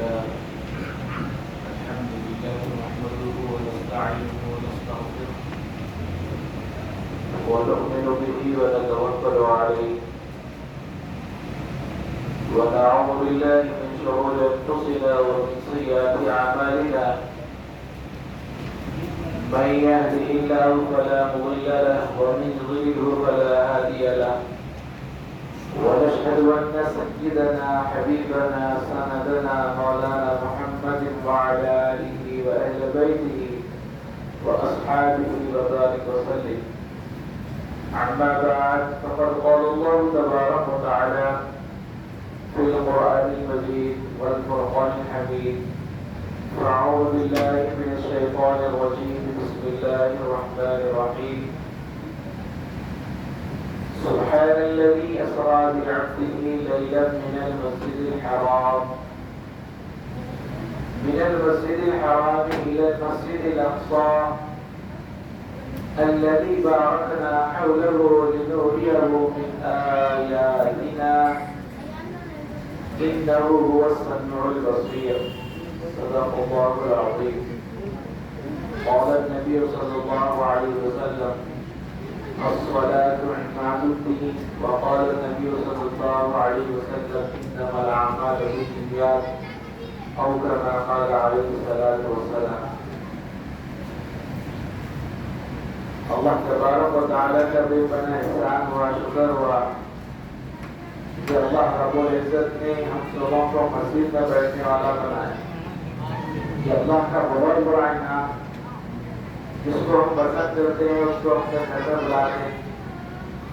لله الحمد لله نحمده ونستعينه ونستغفره ونؤمن به ونتوكل عليه ونعوذ بالله من شرور أنفسنا ومن سيئات أعمالنا من يهده الله فلا مضل له ومن يضلله فلا هادي له ونشهد أن سيدنا حبيبنا سندنا مولانا محمد وعلى آله وأهل بيته وأصحابه وبارك وسلم. أما بعد فقد قال الله تبارك وتعالى في القرآن المجيد والفرقان الحميد: أعوذ بالله من الشيطان الرجيم بسم الله الرحمن الرحيم. سبحان الذي أسرى بعبده ليلا من المسجد الحرام إلى المسجد الأقصى الذي باركنا حوله لنريه من آياتنا إنه هو السميع البصير. صدق الله العظيم. قال النبي صلى الله عليه وسلم: الصلاة عماد الدين. وقال النبي صلى الله عليه وسلم: إنما الأعمال بالنيات، أو كما قال عليه الصلاة والسلام. اللہ تبارک و تعالیٰ کا بے پناہ احسان ہوا، شکر ہوا کہ اللہ رب العزت نے ہم سبوں کو مسجد میں بیٹھنے والا بنایا. یہ اللہ کا بہت بڑا انعام. جس کو ہم پسند کرتے ہیں اس کو اپنے گھر میں بلاتے ہیں،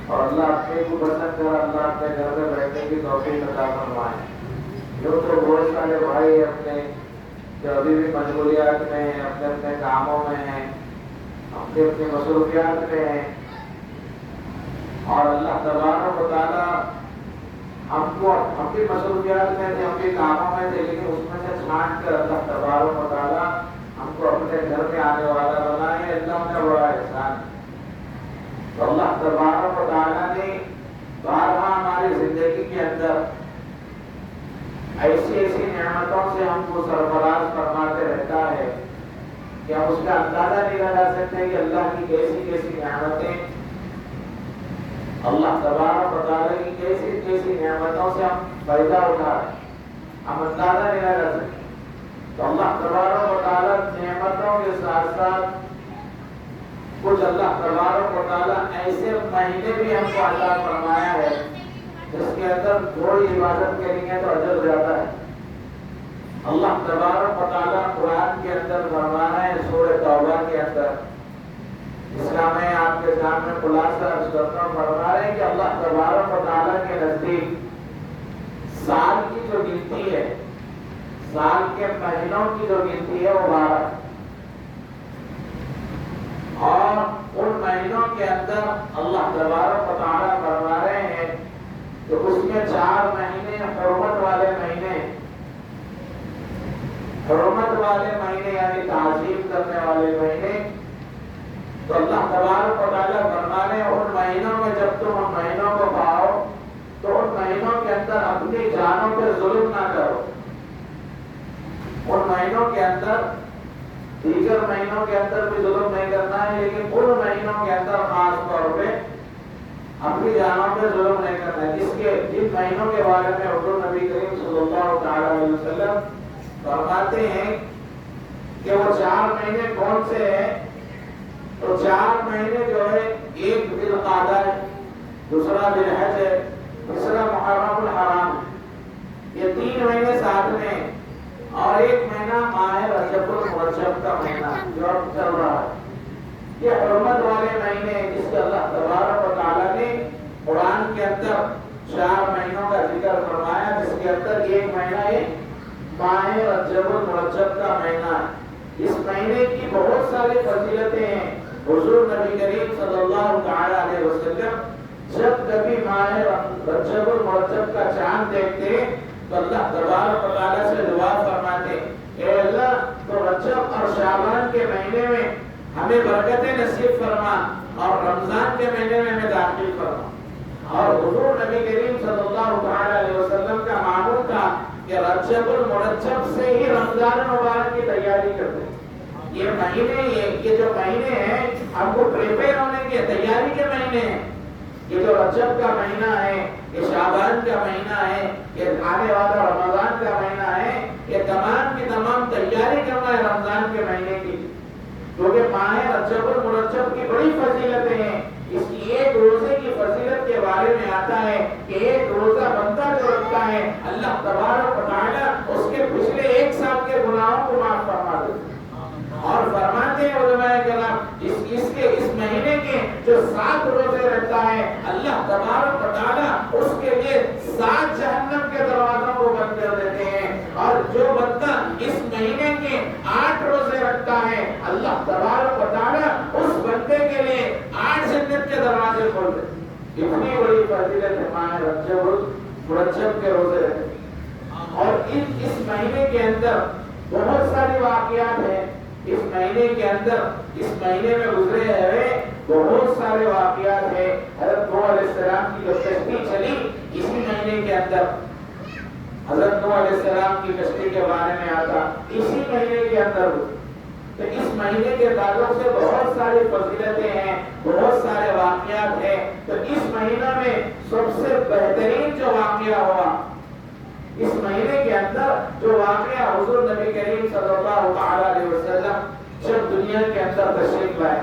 اور اللہ اپنے کو پسند کرا اللہ اپنے گھر میں بیٹھنے کی توفیق عطا فرمائے. جو تو بہت سارے بھائی اپنے جو ابھی بھی مشغولیات میں ہیں، اپنے اپنے کاموں میں ہیں، اپنے اپنے مصروفیات میں ہیں، اور اللہ تبارک و تعالیٰ ہم کو اپنی مصروفیات میں تھے، اپنے کاموں میں تھے، لیکن اس میں سے چھانٹ کر اللہ تبارک و تعالیٰ ہم کو اپنے گھر میں آنے والا بنائے. اللہ کا بڑا احسان. تو اللہ تبارک و تعالیٰ نے بارہا ہماری زندگی کے اندر ایسی ایسی نعمتوں سے ہم کو سرفراز فرماتے رہتا ہے کہ ہم اس کا اندازہ نہیں لگا سکتے کہ اللہ کی کیسی کیسی نعمتیں، اللہ تبارک و تعالیٰ کی کیسی کیسی نعمتوں سے ہم فائدہ اٹھا رہے ہیں، ہم اندازہ نہیں لگا سکتے. تو اللہ تبارک و تعالیٰ نعمتوں کے ساتھ ساتھ کچھ اللہ تبارک و تعالیٰ ایسے مہینے بھی ہم کو عطا فرمایا ہے جس کے اندر تھوڑی عبادت کریں گے تو اجر زیادہ ہے. اللہ تبارک و تعالیٰ قرآن کے اندر فرمانا ہے سورہ توبہ کے اندر، اس کا میں آپ کے سامنے خلاصہ عرض کرتا ہوں. فرما رہے ہیں کہ اللہ تبارک و تعالیٰ کے نزدیک سال کی جو گنتی ہے، سال کے مہینوں کی جو گنتی ہے وہ 12 ہے، اور ان مہینوں کے اندر اللہ تبارک و تعالیٰ فرما رہے ہیں کہ اس میں 4 مہینے حرمت والے مہینے، حرمت والے مہینے یعنی تعظیم کرنے والے مہینے. تو اللہ تبارک و تعالیٰ فرما رہے ہیں ان مہینوں میں جب تم ان مہینوں کو پاؤ تو ان مہینوں کے اندر اپنی جانوں پہ ظلم نہ کرو. ان مہینوں کے اندر، دیگر مہینوں کے اندر بھی ظلم نہیں کرنا ہے، لیکن ان مہینوں کے اندر خاص طور پہ اپنی جانوں پہ ظلم نہیں کرنا ہے. جن مہینوں کے بارے میں حضور نبی کریم صلی اللہ علیہ وسلم فرماتے ہیں کہ وہ 4 مہینے کون سے ہیں؟ تو 4 مہینے جو ہے، ایک ذوالقعدہ ہے، دوسرا ذوالحج ہے، تیسرا محرم الحرام ہے. یہ 3 مہینے ساتھ میں، اور ایک مہینہ ماہ رجب المرجب کا مہینہ جو اب چل رہا ہے. یہ حرمت والے مہینے ہیں جس کا اللہ تبارک و تعالیٰ نے قرآن کے اندر 4 مہینوں کا ذکر فرمایا، جس کے اندر ایک مہینہ یہ ماہ رجب المرجب کا مہینہ ہے. اس مہینے کی بہت ساری فضیلتیں ہیں. حضور نبی کریم صلی اللہ علیہ وسلم جب کبھی ماہ رجب المرجب کا چاند دیکھتے تو اللہ تبارک و تعالیٰ سے دعا فرماتے: اے اللہ، تو رجب اور شعبان کے مہینے میں ہمیں برکتیں نصیب فرما، اور رمضان کے مہینے میں ہمیں داخل فرما. اور حضور نبی کریم صلی اللہ علیہ وسلم کا معمول تھا کہ رجب المرجب سے ہی رمضان مبارک کی تیاری کرتے ہیں. یہ مہینے یہ جو مہینے ہیں ہم کو پریپیئر ہونے کے تیاری کے مہینے ہیں. یہ جو رجب کا مہینہ ہے، یہ شعبان کا مہینہ ہے، یہ آنے والا رمضان کا مہینہ ہے، یہ تمام کی تمام تیاری کرنا ہے رمضان کے مہینے کی. کیونکہ ماہ رجب المرجب کی بڑی فضیلتیں ہیں. اس کی ایک روزے کی فضیلت کے بارے میں آتا ہے کہ ایک روزہ بندہ جو رکھتا ہے اللہ تبارک و تعالی اس کے پچھلے ایک سال کے گناہوں کو معاف فرما دیتے ہیں. اور فرماتے ہیں علماء کرام اس مہینے کے جو 7 روزے رکھتا ہے اللہ تبارک و تعالی اس کے لیے 7 جہنم کے دروازوں کو بند کر دیتے ہیں. اور جو بندہ اس مہینے کے 8 روزے رکھتا ہے اللہ تبارک و تعالی اس بندے کے لیے 8 جنت کے دروازے کھول دیتے ہیں. اتنی بڑی فضیلت ہے ماہ رجب المرجب کے روزے رکھنے. اور اس مہینے کے اندر بہت ساری واقعات ہیں. اس مہینے کے اندر اس مہینے میں گزرے ہوئے بہت سارے واقعات ہیں. حضرت نوح علیہ السلام کی جو کشتی چلی اسی مہینے کے اندر، حضرت نوح علیہ السلام کی کشتی کے بارے میں آتا اسی مہینے کے اندر. تو اس مہینے کے تعلق سے بہت ساری فضیلتیں ہیں، بہت سارے واقعات ہیں. تو اس مہینہ میں سب سے بہترین جو واقعہ ہوا اس مہینے کے اندر جو واقعہ حضور نبی کریم صلی اللہ علیہ وسلم جب دنیا کے اندر تشریف لائے.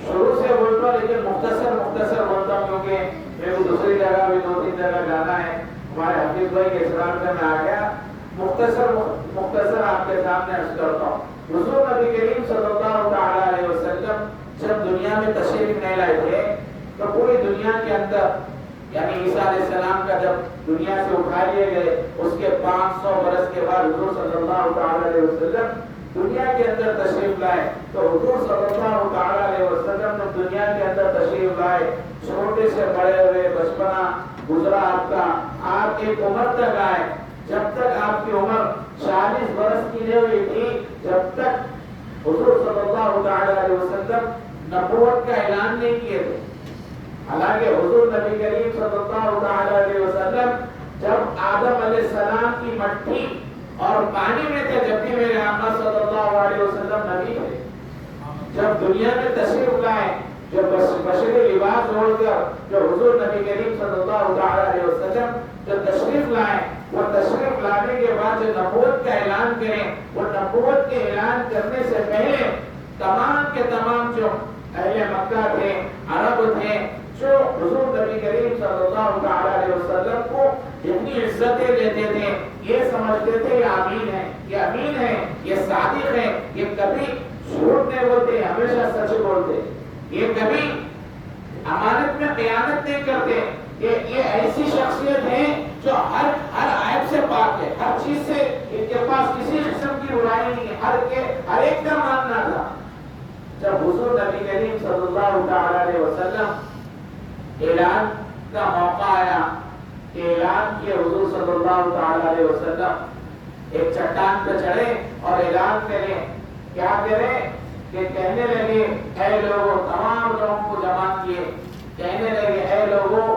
شروع سے بولتا ہوں لیکن مختصر بولتا ہوں کیونکہ میرے کو دوسری جگہ بھی 2-3 جگہ جانا ہے. ہمارے حفیظ بھائی کے اسلام سے میں آ گیا. مختصر آپ کے سامنے عرض کرتا ہوں. حضور نبی کریم صلی اللہ علیہ وسلم جب دنیا میں تشریف نہیں لائے تھے تو پوری دنیا کے اندر یعنی عیسیٰ علیہ السلام کا جب دنیا سے اٹھا لیے گئے اس کے 500 برس کے بعد حضور صلی اللہ علیہ وسلم دنیا کے اندر تشریف لائے. تو حضور صلی اللہ علیہ وسلم جب دنیا کے اندر تشریف لائے چھوٹے سے بڑے ہوئے بچپنا گزرا آپ کا. آپ ایک عمر تک آئے جب تک آپ کی عمر 40 برس کی نہیں ہوئی تھی جب تک حضور صلی اللہ علیہ وسلم نبوت کا اعلان نہیں کیے تھے. حالانکہ حضور نبی کریم صلی اللہ علیہ وسلم جب آدم علیہ السلام کی مٹی اور پانی میں تھے جب بھی میرے آقا صلی اللہ علیہ وسلم نبی تھے. جب دنیا میں تشریف لائے جو بشری لباس اوڑھ کر جو حضور نبی کریم صلی اللہ علیہ وسلم جو تشریف لائے وہ تشریف لانے کے بعد جو نبوت کا اعلان کریں وہ نبوت کے اعلان کرنے سے پہلے تمام کے تمام جو اہل مکہ تھے عرب تھے جو حضور نبی کریم صلی اللہ علیہ وسلم کو جتنی عزتیں دیتے تھے یہ سمجھتے تھے یہ امین ہے یہ صادق ہے یہ کبھی جھوٹ نہیں بولتے ہمیشہ سچ بولتے یہ کبھی امانت میں خیانت نہیں کرتے یہ ایسی شخصیت ہے جو ہر عیب سے پاک ہے ہر چیز سے ان کے پاس کسی قسم کی برائی نہیں ہے ہر ایک کا ماننا تھا. جب حضور نبی کریم صلی اللہ علیہ وسلم اعلان کا موقع آیا اعلان کیا حضور صلی اللہ علیہ وسلم ایک چٹان پہ چڑھے اور اعلان کریں. کیا کریں کہ کہنے لگے اے لوگوں تمام لوگوں کو جمع کیے کہنے لگے اے لوگوں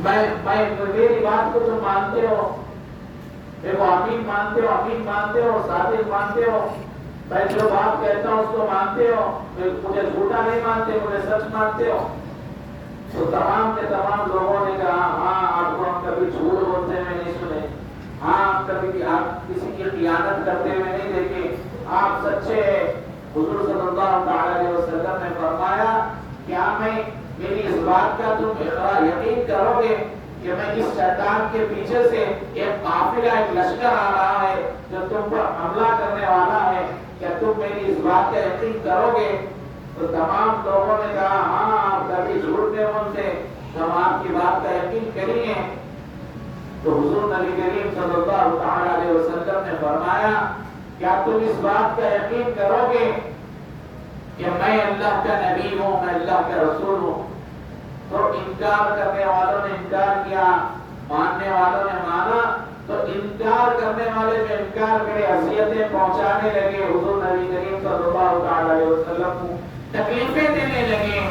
میں میری بات کو تم مانتے ہو میرے کو امین مانتے ہو صادق مانتے ہو میں جو بات کہتا ہوں اس کو مانتے ہو مجھے جھوٹا نہیں مانتے مجھے سچ مانتے ہو. تو تمام کے تمام لوگوں نے کہا ہاں آپ کو ہم کبھی جھوٹ بولتے ہوئے نہیں سنے ہاں کبھی آپ کسی کی خیانت کرتے ہوئے نہیں دیکھے آپ سچے ہیں. حضور صلی اللہ علیہ وسلم نے فرمایا کیا میری اس بات کا تم یقین کرو گے کہ میں اس شیطان کے پیچھے سے ایک قافلہ ایک لشکر آ رہا ہے جو تم پر حملہ کرنے والا ہے کیا تم میری اس بات کا یقین کرو گے؟ تو تمام لوگوں نے کہا ہاں آپ کبھی جھوٹ نہیں بولتے ہم آپ کی بات کا یقین کریں گے. تو حضور نبی کریم صلی اللہ علیہ وسلم نے فرمایا کیا تم اس بات کا یقین کرو گے کہ میں اللہ کا نبی ہوں میں اللہ کا رسول ہوں؟ تو انکار کرنے والوں نے انکار کیا ماننے والوں نے مانا. تو انکار کرنے والے جو انکار کرے اذیتیں پہنچانے لگے حضور نبی کریم صلی اللہ علیہ وسلم کو تکلیفیں دینے لگے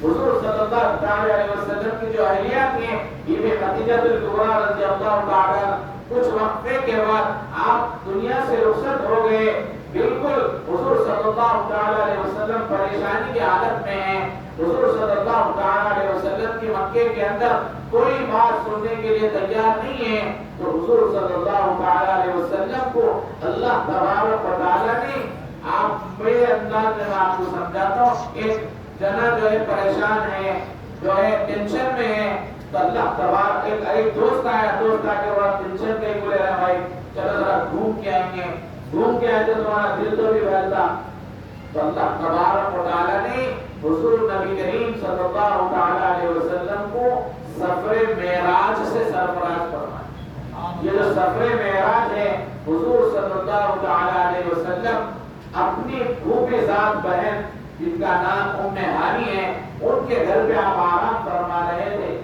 حضور صلی اللہ علیہ وسلم کی جو اہلیہ تھیں یہ بھی خدیجہ الکبریٰ رضی اللہ تعالی عنہا، کچھ وقفے کے بعد آپ دنیا سے رخصت ہو گئے، بالکل حضور صلی اللہ علیہ وسلم پریشانی کی حالت میں ہیں، حضور صلی اللہ علیہ وسلم کی مکے کے اندر کوئی بات سننے کے لیے تیار نہیں ہے، تو حضور صلی اللہ علیہ وسلم کو اللہ تبارک و تعالیٰ نے، آپ میرے انداز میں آپ کو سمجھاتا ہوں، ایک جنا جو ہے پریشان ہے، جو ہے ٹینشن میں ہے، تو اللہ تبارک ایک دوست آیا، دوست آ کے بڑا ٹینشن کے بولے رہا بھائی چلو ذرا گھوم کے آئیں گے، گھوم کے آئے تو تمہارا دل تو بھی بہلتا، تو اللہ تبارک و تعالیٰ نے حضور نبی کریم صلی اللہ علیہ وسلم کو سفر معراج سے سرفراز فرمایا۔ یہ جو سفر معراج ہے، حضور صلی اللہ علیہ وسلم اپنی پھوپھی ذات بہن جن کا نام ام ہانی ہے، ان کے گھر پہ آپ آرام فرما رہے تھے،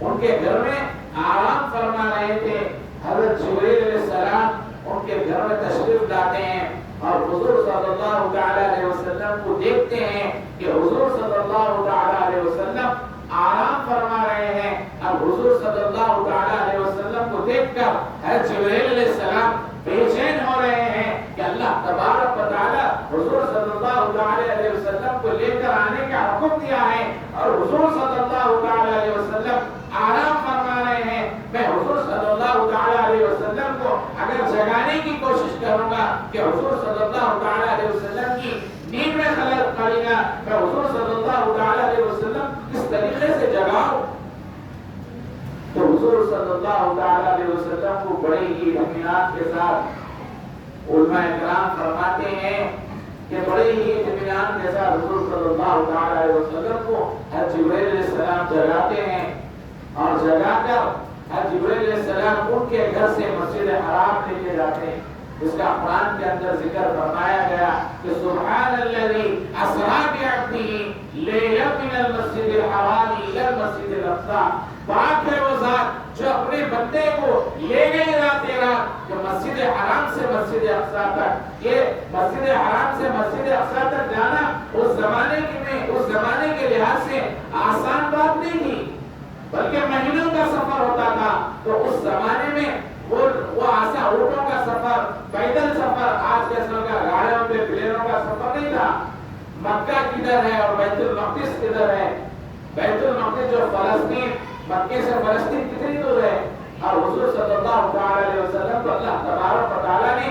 ان کے گھر میں آرام فرما رہے تھے، حضرت جبرائیل علیہ السلام ان کے گھر میں تشریف لاتے ہیں اور حضور صلی اللہ علیہ وسلم کو دیکھتے ہیں کہ حضور صلی اللہ علیہ وسلم آرام فرما رہے ہیں۔ اب حضور صلی اللہ علیہ وسلم کو دیکھ کر حضرت جبرائیل علیہ السلام بے چین ہو رہے ہیں کہ اللہ تبارک و تعالی حضور صلی اللہ علیہ وسلم کو لے کر آنے کا حکم دیا ہے اور حضور صلی اللہ علیہ وسلم آرام فرما رہے ہیں، میں حضور صلی اللہ علیہ وسلم کو اگر جگانے کی کوشش کروں گا کہ حضور صلی اللہ علیہ وسلم کی نیند میں خلل پڑے گا، میں حضور صلی اللہ علیہ وسلم کس طریقے سے جگاؤں؟ تو حضور صلی اللہ علیہ وسلم کو بڑے ہی اطمینان کے ساتھ علماء کرام فرماتے ہیں کہ بڑے ہی اطمینان کے ساتھ حضور صلی اللہ علیہ وسلم کو حضرت جبرائیل علیہ السلام جگاتے ہیں اور جگا کر حضرت جبرائیل علیہ السلام ان کے گھر سے مسجد حرام لے کے جاتے ہیں، اس کا قرآن کے اندر ذکر فرمایا گیا کہ سبحان الذی اسریٰ بعبدہ لیلا من المسجد الحرام الی المسجد الاقصی، پاک ہے وہ ذات جو اپنے بندے کو لے گئی رات رات کہ مسجد حرام سے مسجد اقصی تک، یہ مسجد حرام سے مسجد اقصی تک جانا اس زمانے کے لحاظ سے آسان بات نہیں تھی، بلکہ مہینوں کا سفر ہوتا تھا، تو اس زمانے میں وہ آسا اونٹوں کا سفر، پیدل سفر، آج کے سمے کا گاڑیوں پہ پلیروں کا سفر نہیں تھا۔ مکہ کدھر ہے اور بیت المقدس کدھر ہے؟ بیت المقدس جو فلسطین، مکے سے فلسطین کتنی دور ہے؟ اور حضور صلی اللہ علیہ وسلم کو اللہ تبارک و تعالیٰ نے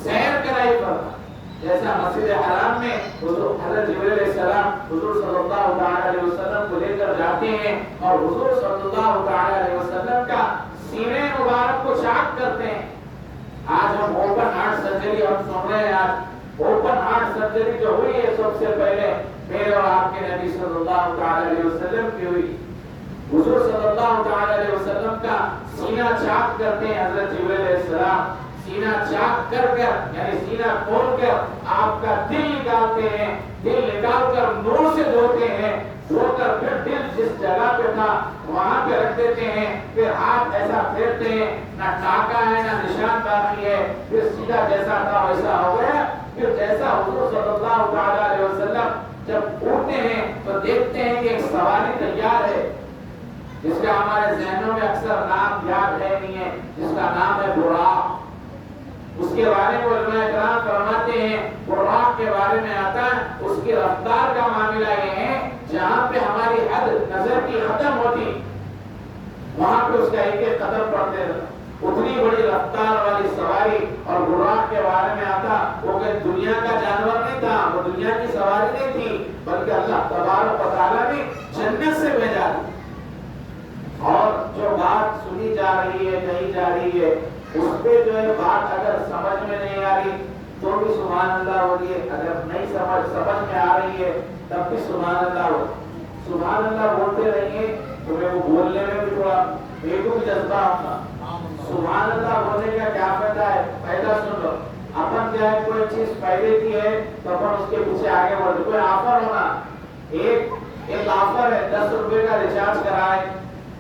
سیر کرائی فرمایا، جیسا مسجد حرام میں حضرت جبرائیل علیہ السلام حضور صلی اللہ علیہ وسلم کو لے کر جاتے ہیں اور حضور صلی اللہ علیہ وسلم کا سینے مبارک کو چاک کرتے ہیں۔ آج ہم اوپن ہارٹ سرجری ہم سن رہے ہیں، آج اوپن ہارٹ سرجری جو ہوئی ہے سب سے پہلے میرے اور آپ کے نبی صلی اللہ علیہ وسلم کی ہوئی، حضور صلی اللہ علیہ وسلم کا سینہ چاک کرتے ہیں حضرت جبرائیل علیہ السلام، سینہ چاک کر یعنی سینہ کھول کر آپ کا دل نکالتے ہیں، دل نکال کر نور سے دھوتے ہیں، دھو کر پھر دل جس جگہ پہ تھا وہاں پہ رکھ دیتے ہیں، پھر ہاتھ ایسا پھیرتے ہیں، نہ ٹاکا ہے نہ نشان باقی ہے، پھر سیدھا جیسا تھا ویسا ہو گیا۔ پھر جیسا حضور صلی اللہ علیہ وسلم جب اٹھتے ہیں تو دیکھتے ہیں کہ ایک سواری تیار ہے جس کا ہمارے ذہنوں میں اکثر نام یاد ہے نہیں ہے، جس کا نام ہے براق۔ اس کے بارے میں علماء کرام فرماتے ہیں، براق کے بارے میں آتا ہے اس کی رفتار کا معاملہ یہ ہے جہاں پہ ہماری حد نظر کی ختم ہوتی وہاں پہ اس کا ایک ایک قدم پڑتے رہتا، اتنی بڑی رفتار والی سواری۔ اور براق کے بارے میں آتا وہ کہ دنیا کا جانور نہیں تھا، وہ دنیا کی سواری نہیں تھی، بلکہ اللہ تبارک و تعالیٰ نے جنت سے بھیجا تھی۔ اور جو بات سنی جا رہی ہے کہی جا رہی ہے اس پہ جو ہے بات اگر سمجھ میں نہیں آ رہی تو بھی سبحان اللہ ہو رہی ہے، اگر نہیں سمجھ میں آ رہی ہے تب بھی سبحان اللہ ہو۔ سبحان اللہ بولتے رہیے تو میں وہ بولنے میں بھی تھوڑا میرے کو بھی جذبہ ہوگا۔ سبحان اللہ بولنے کا کیا فائدہ ہے؟ فائدہ سن لو، اپن کیا ہے کوئی چیز فائدے کی ہے تو اپن اس کے پیچھے آگے بڑھتے، کوئی آفر ہونا، ایک آفر ہے 10 روپے کا ریچارج کرائے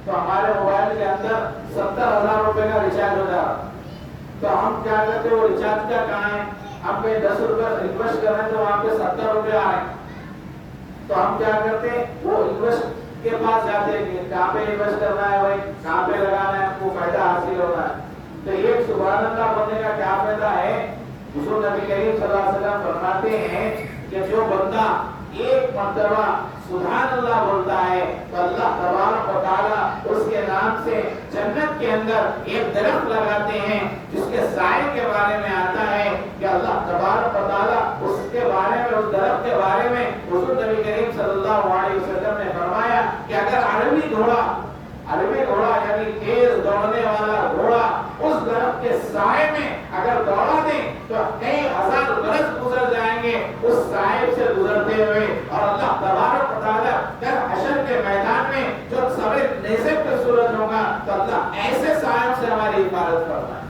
تو ہمارے موبائل کے اندر 70,000 روپے کا ریچارج ہو جائے تو ہم کیا کرتے وہ ریچارج کا کہاں ہے، ہم پہ 10 روپے ریکویسٹ کر رہے ہیں تو وہاں پہ 70 روپے آئے تو ہم کیا کرتے ہیں وہ انویسٹ کے پاس جاتے ہیں کہ کہاں پہ انویسٹ کرنا ہے بھائی، کہاں پہ لگانا ہے، ہم کو فائدہ حاصل ہونا ہے. تو ایک سبحان اللہ بولنے کا کیا فائدہ ہے؟ حضور نبی کریم صلی اللہ علیہ وسلم فرماتے ہیں کہ جو بندہ ایک مرتبہ سبحان اللہ بولتا ہے تو اللہ تبارک و تعالی اس کے نام سے جنت کے اندر ایک درخت لگاتے ہیں جس کے سائے کے بارے میں آتا ہے کہ اللہ تبارک و تعالی اس کے بارے میں، اس درخت کے بارے میں حضور نبی کریم صلی اللہ علیہ وسلم نے فرمایا کہ اگر عربی گھوڑا یعنی تیز دوڑنے والا گھوڑا اس درخت کے سائے میں اگر دوڑا دیں تو کئی ہزار برس گزر جائیں گے اس سائے سے گزرتے ہوئے، اور اللہ تبارک و تعالی در حشر کے میدان میں جو سوے نیزے پہ سورج ہوگا تو اللہ ایسے سائوں سے ہماری حفاظت کرتا ہے.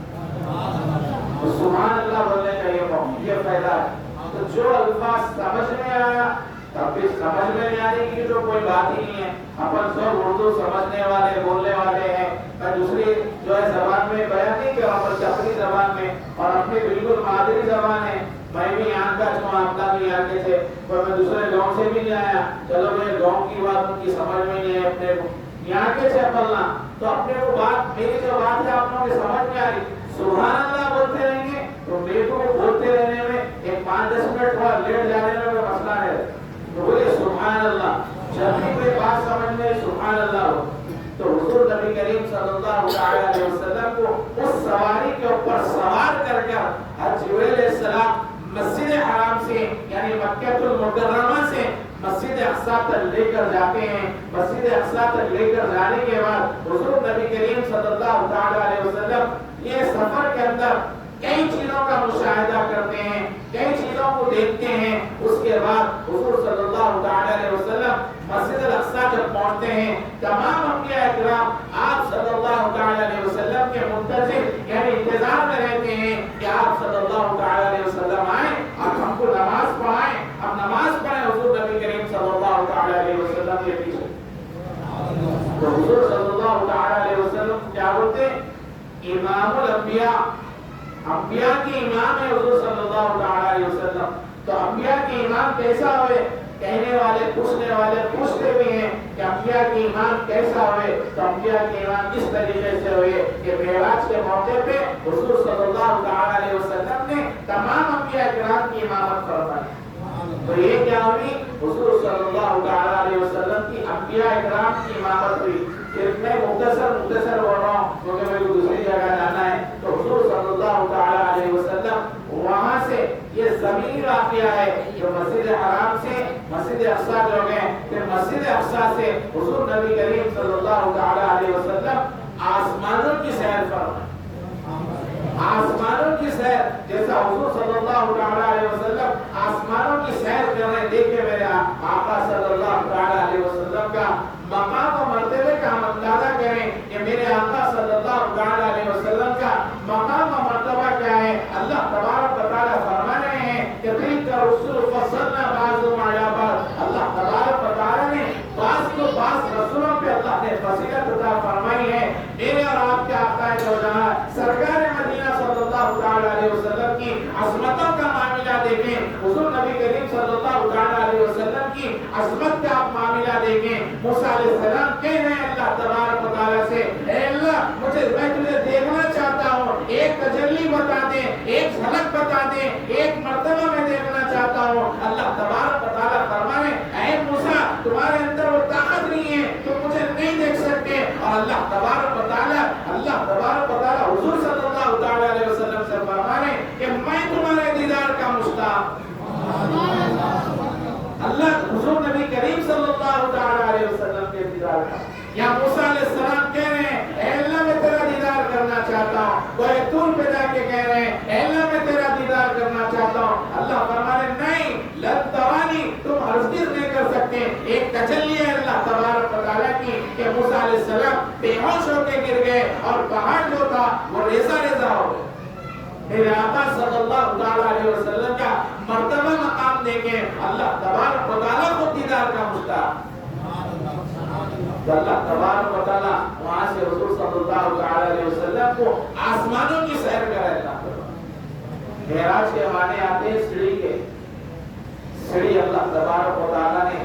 سبحان اللہ بولنے کا یہ فائدہ ہے. تو جو الفاظ سمجھ میں آیا تب بھی سمجھ میں نہیں آنے کی تو کوئی بات ہی نہیں ہے. اپن سب اردو سمجھنے والے بولنے والے ہیں. میں دوسری جو ہے زبان میں بیان نہیں کیا، پر اپنی زبان میں اور اپنی بالکل مادری زبان ہے. میں بھی یہاں کا جو آپ کا بھی یہاں کے تھے، پر میں دوسرے گاؤں سے بھی نہیں آیا. چلو میں گاؤں کی بات ان کی سمجھ میں نہیں ہے، اپنے کو یہاں کے سے پلنا تو اپنے کو بات، میری جو بات ہے آپ لوگوں کے سمجھ میں آ رہی. سبحان اللہ بولتے رہیں گے تو میرے کو بولتے رہنے میں ایک 5-10 منٹ تھوڑا لیٹ جانے میں کوئی مسئلہ ہے. تو بولے سبحان اللہ، جب بھی کوئی بات سمجھ میں سبحان اللہ ہو تو حضور نبی کریم صلی اللہ علیہ وسلم کو اس سواری کے اوپر سوار کر جبرائیل علیہ السلام مسجد حرام سے یعنی مکہ المکرمہ سے مسجد اقصی تک لے کر جاتے ہیں. مسجد اقصی تک لے کر جانے کے بعد حضور نبی کریم صلی اللہ علیہ وسلم یہ سفر کے اندر کئی چیزوں کا مشاہدہ کرتے ہیں، کئی چیزوں کو دیکھتے ہیں. اس کے بعد حضور صلی اللہ علیہ وسلم مسجد الاقصی جب پہنچتے ہیں، تمام انبیاء کرام آپ صلی اللہ علیہ وسلم کے منتظر یعنی انتظار میں رہتے ہیں کہ آپ صلی اللہ علیہ وسلم آئیں اور ہم کو نماز پڑھائیں. ہم نماز پڑھیں حضور نبی کریم صلی اللہ علیہ وسلم کے پیچھے. تو حضور صلی اللہ علیہ وسلم کیا بولتے ہیں؟ امام الانبیاء، انبیاء کی امام ہے حضور صلی اللہ علیہ وسلم. تو انبیاء کی امام کیسا ہوئے؟ کہنے والے پوچھنے والے پوچھتے بھی ہیں کہ انبیاء کی امام کیسا ہوئے؟ تو انبیاء کی امام اس طریقے سے ہوئے کہ معراج کے موقع پہ حضور صلی اللہ علیہ وسلم نے تمام انبیاء کرام کی امامت فرمائی. تو یہ کیا ہوئی؟ حضور صلی اللہ علیہ وسلم کی انبیاء کرام کی امامت ہوئی. میں مختصر بول رہا ہوں کیونکہ میرے کو دوسری جگہ جانا ہے. تو حضور صلی اللہ علیہ وسلم وہاں سے یہ زمین واقعہ ہے جو مسجد حرام سے مسجد اقصی جو گئے، پھر مسجد اقصی سے حضور نبی کریم صلی اللہ علیہ وسلم آسمانوں کی سیر فرمائے. آسمانوں کی سیر جیسا حضور صلی اللہ علیہ وسلم آسمانوں کی سیر کر رہے ہیں. دیکھیں میرے آقا صلی اللہ علیہ وسلم کا مقام و مرتبے کا ہم اندازہ کریں کہ میرے آقا صلی اللہ علیہ وسلم کا مقام و مرتبہ کیا ہے. اللہ تبارک و تعالی فرما رہے ہیں کہ تلک الرسل فضلنا بعضهم علی بعض. اللہ تبارک و تعالی نے بعض کو بعض رسولوں پہ اللہ نے فضیلت عطا فرمائی ہے. میرے اور آپ کے آقا دو جہاں سرکار مدینہ صلی اللہ علیہ وسلم کی عظمتوں کا معاملہ دیکھیں، حضور نبی کریم صلی اللہ علیہ وسلم کی عظمت کا آپ معاملہ دیکھیں. موسیٰ علیہ السلام کہہ رہے ہیں اللہ تبارک و تعالیٰ سے، اے اللہ میں تجھے دیکھنا چاہتا ہوں، ایک تجلی بتا دیں، ایک جھلک بتا دیں، ایک مرتبہ میں دیکھنا چاہتا ہوں. اللہ تبارک و تعالیٰ فرمائے اے موسیٰ تمہارے اندر وہ طاقت نہیں ہے، تم مجھے نہیں دیکھ سکتے. اور اللہ تبارک و تعالیٰ حضور صلی اللہ علیہ وسلم سے فرمائے کہ میں تمہارے دیدار کا مشتاق. اللہ حضور نبی کریم صلی اللہ علیہ وسلم کے دیدار کا. یا موسیٰ علیہ السلام کہہ رہے ہیں اے اللہ میں تیرا دیدار کرنا چاہتا ہوں. وہ طور پہ جا کے کہہ رہے ہیں اے اللہ میں تیرا دیدار کرنا چاہتا ہوں. اللہ فرمانے نہیں لن ترانی، تم ہرگز نہیں کر سکتے. ایک تجلی ہے اللہ تبارک و تعالیٰ کی کہ موسیٰ علیہ السلام بے ہوش ہو کے گر گئے اور پہاڑ جو تھا وہ ریزہ ریزہ ہو گئے. میرے آقا صلی اللہ علیہ وسلم کا مرتبہ مقام دیکھیں. اللہ تبارک و تعالیٰ کو دیدار کا مشتاق. اللہ تبارک و تعالیٰ وہاں سے حضور صلی اللہ علیہ وسلم کو آسمانوں کی سیر کراتا. معراج کے معنی آتے ہیں سیڑھی کے. سیڑھی اللہ تبارک و تعالیٰ نے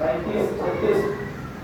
35-36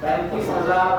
35,000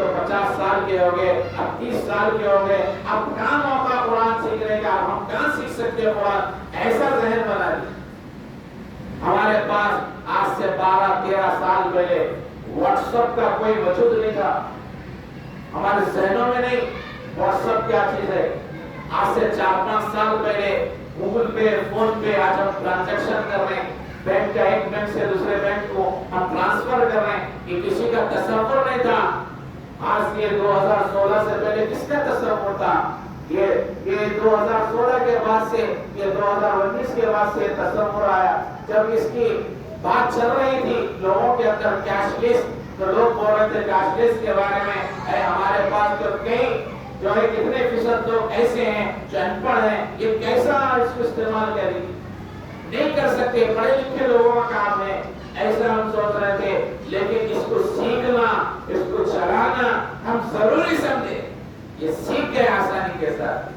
تو 50 سال کے ہو گئے، اب 30 سال کے ہو گئے، اب کہاں موقع قرآن سیکھنے کا، ہم کہاں سیکھ سکتے ہیں قرآن؟ ایسا ذہن بنا لیا۔ ہمارے پاس آج سے 12-13 سال پہلے واٹس ایپ کا کوئی وجود نہیں تھا، ہمارے ذہنوں میں نہیں واٹس ایپ کیا چیز ہے۔ آج سے 4-5 سال پہلے گوگل پے، فون پے، آج ہم ٹرانزیکشن کر رہے ہیں، بینک کا ایک بینک سے دوسرے بینک کو ہم ٹرانسفر کر رہے ہیں، یہ کسی کا تصور نہیں تھا۔ آج یہ 2016 سے پہلے کس کا تصور تھا؟ یہ 2016 کے بعد سے، یہ 2019 کے بعد سے تصور آیا۔ جب اس کی بات چل رہی تھی لوگوں کے اندر کیش لیس، تو لوگ بول رہے تھے کیش لیس کے بارے میں، اے ہمارے پاس تو کئی جو ہے کتنے فیصد لوگ ایسے ہیں جو ان پڑھ ہیں، یہ کیسا اس کو استعمال کریں گے؟ نہیں کر سکتے، پڑھے لکھے لوگوں کا کام ہے، ایسا ہم سوچ رہے تھے۔ لیکن اس کو سیکھنا، اس کو چلانا ہم ضروری سمجھے، یہ سیکھ گئے آسانی کے ساتھ۔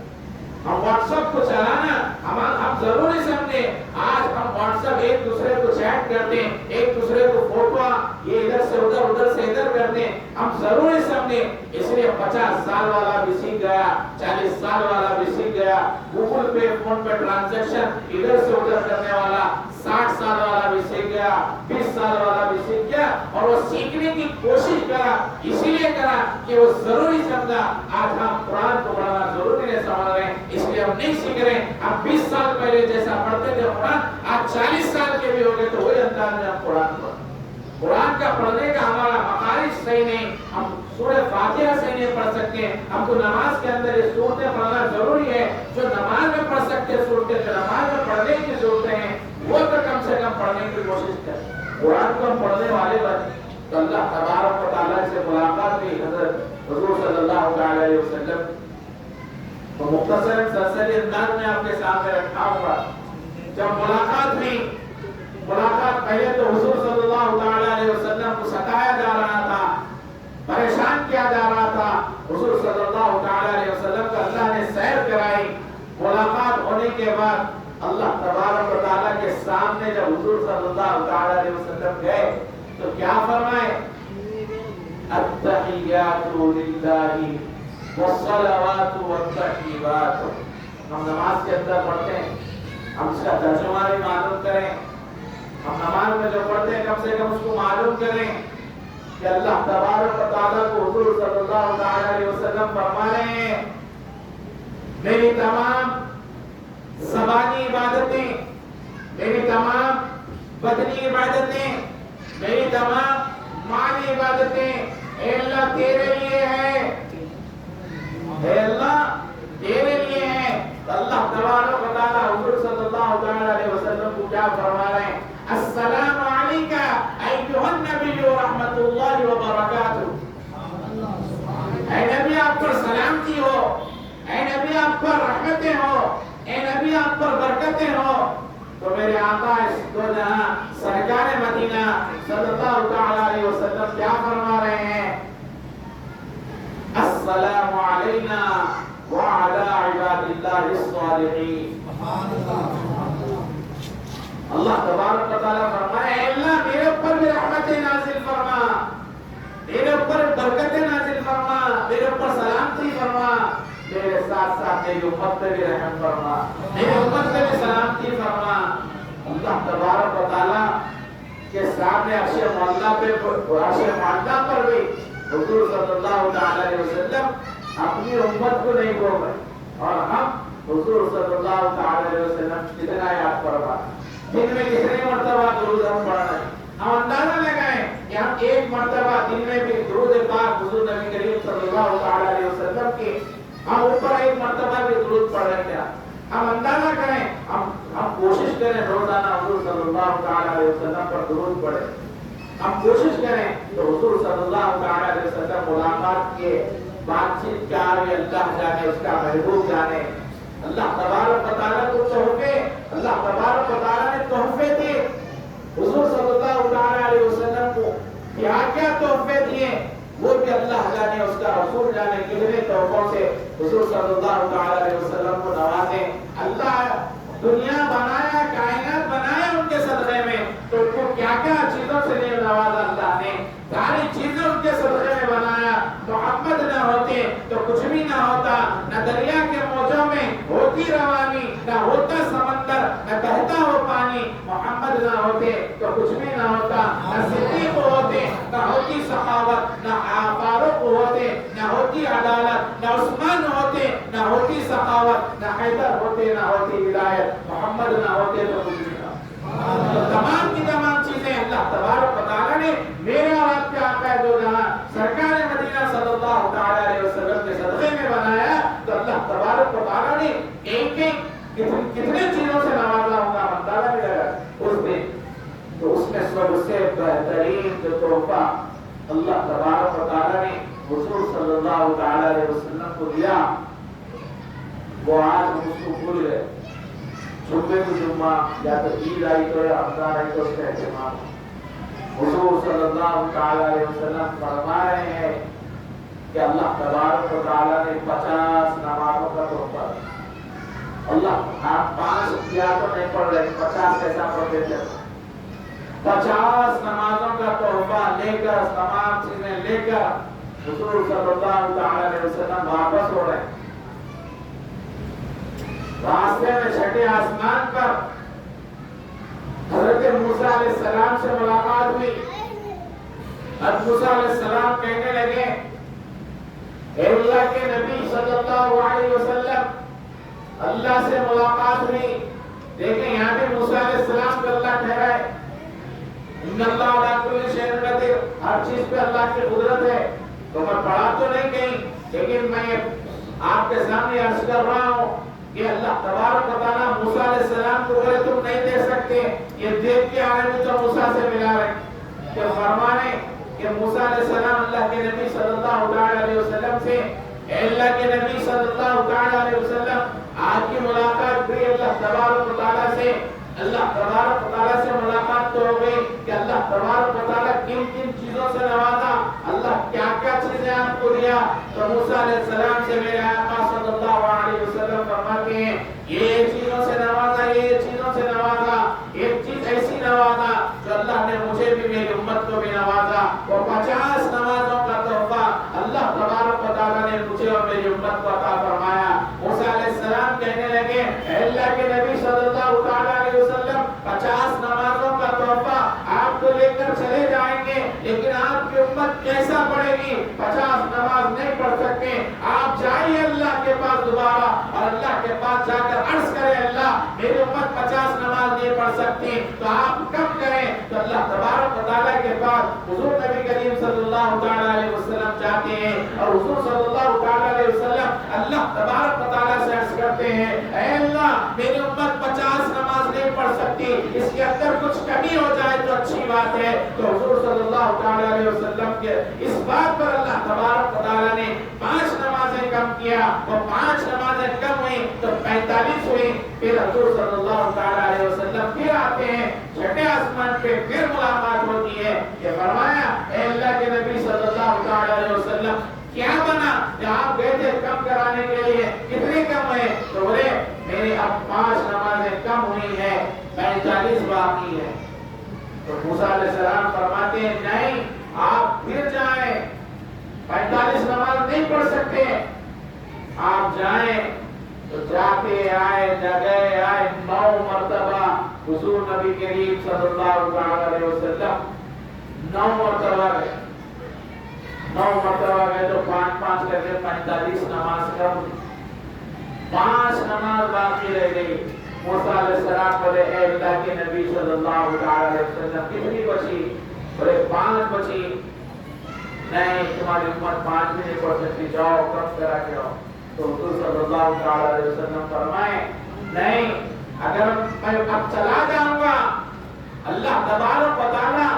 ہم واٹس ایپ کو چلانا ہم ضروری سمجھے۔ آج ہم واٹس ایپ ایک دوسرے کو چیٹ کرتے ہیں، ایک دوسرے کو فوٹو یہ ادھر سے ادھر، ادھر سے ادھر کرتے ہیں، ہم ضروری سمجھے۔ اس لیے 50 سال والا بھی سیکھ گیا، 40 سال والا بھی سیکھ گیا، گوگل پے، فون پہ ٹرانزیکشن ادھر سے ادھر کرنے والا 60 سال والا بھی سیکھ گیا، 20 سال والا بھی سیکھ گیا، اور وہ سیکھنے کی کوشش کرا، اسی لیے کرا کہ وہ ضروری سمجھا۔ آج ہم قرآن کو پڑھنا ضروری نہیں سمجھ رہے ہیں، اس لیے ہم نہیں سیکھ رہے۔ ہم 20 سال پہلے جیسا پڑھتے تھے قرآن، آج 40 سال کے بھی ہو گئے تو وہی انداز میں ہم قرآن پڑھتے۔ قرآن کا پڑھنے کا ہمارا مخارج صحیح نہیں، ہم سورہ فاتحہ صحیح نہیں پڑھ سکتے۔ ہم کو نماز کے اندر یہ صورتیں پڑھنا ضروری ہے، جو نماز میں پڑھ سکتے صورتیں، جو نماز میں پڑھنے کی صورتیں ہیں وہ تو کم سے کم پڑھنے کی کوشش کریں۔ قرآن کو ہم پڑھنے والے بنے تو اللہ تبارک و تعالیٰ سے ملاقات بھی حضرت حضور صلی اللہ علیہ وسلم تو مختصر سرسری انداز میں آپ کے سامنے رکھا ہوا۔ جب ملاقات ہوئی، ملاقات پہلے تو حضور صلی اللہ علیہ وسلم کو ستایا جا رہا تھا، پریشان کیا جا رہا تھا۔ حضور صلی اللہ علیہ وسلم کا اللہ نے سیر کرائی۔ ملاقات ہونے کے بعد اللہ تبارک و تعالیٰ کے سامنے جب حضور صلی اللہ علیہ وسلم گئے تو کیا فرمائے؟ التحیات للہ والصلوات والطیبات۔ ہم نماز کے اندر پڑھتے ہیں، ہم اس کا ترجمہ بھی معلوم کریں، ہم نماز میں جو پڑھتے ہیں کم سے کم اس کو معلوم کریں کہ اللہ تبارک و تعالیٰ کو حضور صلی اللہ علیہ وسلم فرما رہے ہیں میری تمام زبانی عبادتیں، میری تمام بدنی عبادتیں، میری تمام مالی عبادتیں اے اللہ تیرے لیے ہے، اے اللہ تیرے لیے ہے۔ اللہ تبارک و تعالیٰ حضور صلی اللہ علیہ وسلم کو کیا فرما رہے ہیں؟ السلام علیکہ ایھا النبی رحمت اللہ وبرکاتہ۔ اے نبی آپ پر سلامتی ہو، اے نبی آپ پر رحمتیں ہو، اے نبی آپ پر برکتیں ہو۔ تو میرے آقا دو جہاں سرکار مدینہ صلی اللہ علیہ وسلم کیا فرما رہے ہیں؟ السلام علینا وعلی عباد اللہ الصالحین۔ اللہ تبارک و تعالیٰ فرمائے اے اللہ میرے اوپر بھی رحمتیں نازل فرما، میرے اوپر برکتیں نازل فرما، میرے اوپر سلامتی فرما، میرے ساتھ ساتھ میری امت پہ بھی رحم فرما، میری امت پہ بھی سلامتی فرما۔ اللہ تبارک و تعالیٰ کے سامنے عرش معلیٰ پر بھی حضور صلی اللہ علیہ وسلم اپنی امت کو نہیں بول رہے، اور ہم حضور صلی اللہ علیہ وسلم کتنا یاد فرما، دن میں کتنے مرتبہ درود ہم پڑھ رہے ہیں۔ ہم اندازہ لگائیں کہ ہم ایک مرتبہ دن میں بھی درود پاک حضور نبی کریم صلی اللہ علیہ وسلم کی ہم اوپر ایک مرتبہ بھی درود پڑھ رہے کیا؟ ہم اندازہ کریں، ہم کوشش کریں روزانہ حضور صلی اللہ علیہ وسلم پر درود پڑھیں، ہم کوشش کریں تو حضور صلی اللہ علیہ وسلم ملاقات کے بات چیت کیا ہے اللہ جانے، اس کا محبوب جانے۔ اللہ تبارک و تعالیٰ کو تحفے، اللہ تبارک و تعالیٰ نے تحفے دیے حضور صلی اللہ علیہ وسلم کو، کیا کیا تحفے دیے وہ بھی اللہ جانے، اس کا رسول جانے کتنے تحفوں سے حضور صلی اللہ علیہ وسلم کو نوازے۔ اللہ دنیا بنایا، کائنات بنایا ان کے صدقے میں، تو ان کو کیا کیا چیزوں سے نہیں نوازا اللہ نے، ساری چیزیں ان کے صدقے میں بنایا۔ نہ ہوتا سمندر، نہ بہتا ہو پانی، محمد نہ ہوتے تو کچھ بھی نہ ہوتا، نہ صدیق ہوتے، نہ ہوتی سخاوت، نہ فاروق ہوتے، نہ ہوتی عدالت، نہ عثمان ہوتے، نہ ہوتی سخاوت، نہ حیدر ہوتے، نہ ہوتی ولایت، محمد نہ ہوتے تو کچھ بھی نہ ہوتا۔ تمام کی تمام چیزیں اللہ تبارک و تعالیٰ نے میرے اور آپ کے آقا دو جہاں سرکار مدینہ صلی اللہ تعالیٰ علیہ وسلم کے صدقے میں بنایا، تو اللہ تبارک و تعالیٰ نے ایک ایک کتنے چیزوں سے نوازا ہوگا اندازہ بھی لگا اس دن۔ تو اس میں سب سے بہترین جو تحفہ اللہ تبارک و تعالیٰ نے حضور صلی اللہ تعالیٰ علیہ وسلم کو دیا، وہ آج ہم اس کو بھول گئے۔ جمعے کو جمعہ یا تو عید آئی تو یا رمضان آئی تو اس کا اہتمام۔ حضور صلی اللہ تعالیٰ علیہ وسلم فرما رہے ہیں کہ اللہ تبارک و تعالیٰ نے 50 نمازوں کا تحفہ دیا۔ اللہ آپ 5 کیا تو نہیں پڑھ رہے، 50 کیسا پڑھتے تھے؟ 50 نمازوں کا تحفہ لے کر، تمام چیزیں لے کر حضور صلی اللہ تعالیٰ علیہ وسلم واپس ہو رہے ہیں۔ راستے میں چھٹے آسمان پر حضرت موسیٰ علیہ السلام سے ملاقات ہوئی۔ حضرت موسیٰ علیہ السلام کہنے لگے، اے اللہ کے نبی صلی اللہ علیہ وسلم، اللہ سے ملاقات ہوئی۔ دیکھیں یہاں پہ موسیٰ علیہ السلام کو اللہ ٹھہرائے، ان اللہ علی کل شیء قدیر، ہر چیز پہ اللہ کی قدرت ہے۔ تو میں پڑھا تو نہیں کہیں، لیکن میں آپ کے سامنے عرض کر رہا ہوں کہ اللہ تبارک و تعالیٰ موسیٰ علیہ السلام کو بولے تم نہیں دے سکتے، یہ دیکھ کے آنے میں تو موسیٰ سے ملا رہے کہ فرمانے کہ موسیٰ علیہ السلام اللہ کے نبی صلی اللہ علیہ وسلم سے، اے اللہ کے نبی صلی اللہ علیہ وسلم، آپ کی ملاقات ہوئی اللہ تبارک و تعالیٰ سے۔ اللہ تبارک و تعالیٰ سے ملاقات تو ہو گئی کہ اللہ تبارک و تعالیٰ کن کن چیزوں سے نوازا، اللہ کیا کیا چیزیں آپ کو دیا۔ تو موسیٰ علیہ السلام سے میرے آقا صلی اللہ علیہ وسلم فرماتے ہیں، یہ چیزوں سے نوازا، یہ چیزوں سے نوازا، ایک چیز ایسی نوازا جو اللہ نے مجھے بھی میری امت کو بھی نوازا، وہ 50 نمازوں کا تحفہ اللہ تبارک و تعالیٰ نے مجھے اور میری امت کو عطا فرمایا۔ موسیٰ علیہ السلام کہنے لگے، اے اللہ کے نبی صلی اللہ علیہ وسلم، 50 نمازوں کا تحفہ آپ تو لے کر چلے جائیں گے، لیکن آپ کی امت کیسا پڑھے گی؟ 50 نماز نہیں پڑھ سکتے۔ آپ جائیے اللہ کے پاس دوبارہ اور اللہ کے پاس جا کر عرض کریں، اللہ میری امت 50 نماز نہیں پڑھ سکتی، تو آپ کم کریں۔ تو اللہ تبارک و تعالیٰ کے پاس حضور نبی کریم صلی اللہ علیہ وسلم جاتے ہیں اور حضور صلی اللہ علیہ وسلم اللہ تبارک و تعالیٰ سے عرض کرتے ہیں، اے اللہ میری امت 50 نماز نہیں پڑھ سکتی، اس کے اندر کچھ کمی ہو جائے تو اچھی بات ہے۔ تو حضور صلی اللہ علیہ وسلم کے اس بات پر اللہ تبارک و تعالیٰ نے 5 نمازیں کم کیا، وہ 5 نمازیں کم ہوئی تو 45 ہوئی۔ پھر حضور صلی اللہ علیہ وسلم پھر آتے ہیں، چھٹے آسمان پہ پھر ملاقات ہوتی ہے کہ فرمایا، اے اللہ کے نبی صلی اللہ علیہ وسلم کیا بنا کہ آپ گئے تھے کم کرانے کے لیے، کتنے کم ہوئے؟ تو بولے میری اب 5 نمازیں کم ہوئی ہیں، 45 باقی ہے۔ تو موسیٰ علیہ السلام فرماتے ہیں نہیں، آپ پھر جائیں، 45 نماز نہیں پڑھ سکتے، آپ جائیں۔ تو جاتے آئے، جگہ آئے، 9 مرتبہ حضور نبی کریم صلی اللہ علیہ وسلم 9 مرتبہ گئے، 9 مرتبہ گئے تو 5 کر کے 45 نماز کم، 5 نماز باقی رہ گئی۔ موسیٰ علیہ السلام بولے، اے اللہ کے نبی صلی اللہ علیہ وسلم کتنی بچی؟ بولے 5 بچی۔ نہیں، تمہاری امت 5 بھی نہیں پڑھ سکتی، جاؤ کم کرا کے آؤ۔ تو حضور صلی اللہ علیہ وسلم فرمائے، نہیں، اگر میں اب چلا جاؤں گا، اللہ تبارک و تعالیٰ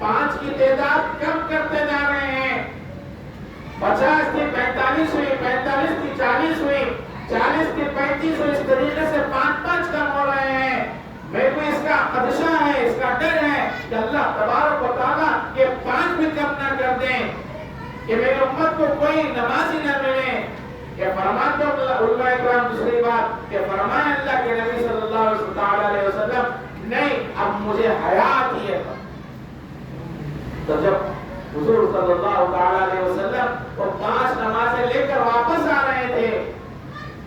5 کی تعداد کم کرتے جا رہے ہیں۔ 50 تھی 45 ہوئی، 45 تھی 40 ہوئی، 40 تھی 35 ہوئی، اس طریقے سے 5 کم ہو رہے ہیں۔ میرے کو اس کا خدشہ ہے، اس کا ڈر ہے کہ اللہ تبارک و تعالیٰ یہ 5 بھی کم نہ کر دیں کہ میری امت کو کوئی نماز ہی نہ ملے۔ کہ فرماتے علماء اکرام دوسری بات کہ فرمائے اللہ کے نبی صلی اللہ علیہ وسلم، نہیں اب مجھے حیات ہی ہے۔ تو جب حضور صلی اللہ علیہ وسلم وہ 5 نمازیں لے کر واپس آ رہے تھے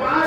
5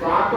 7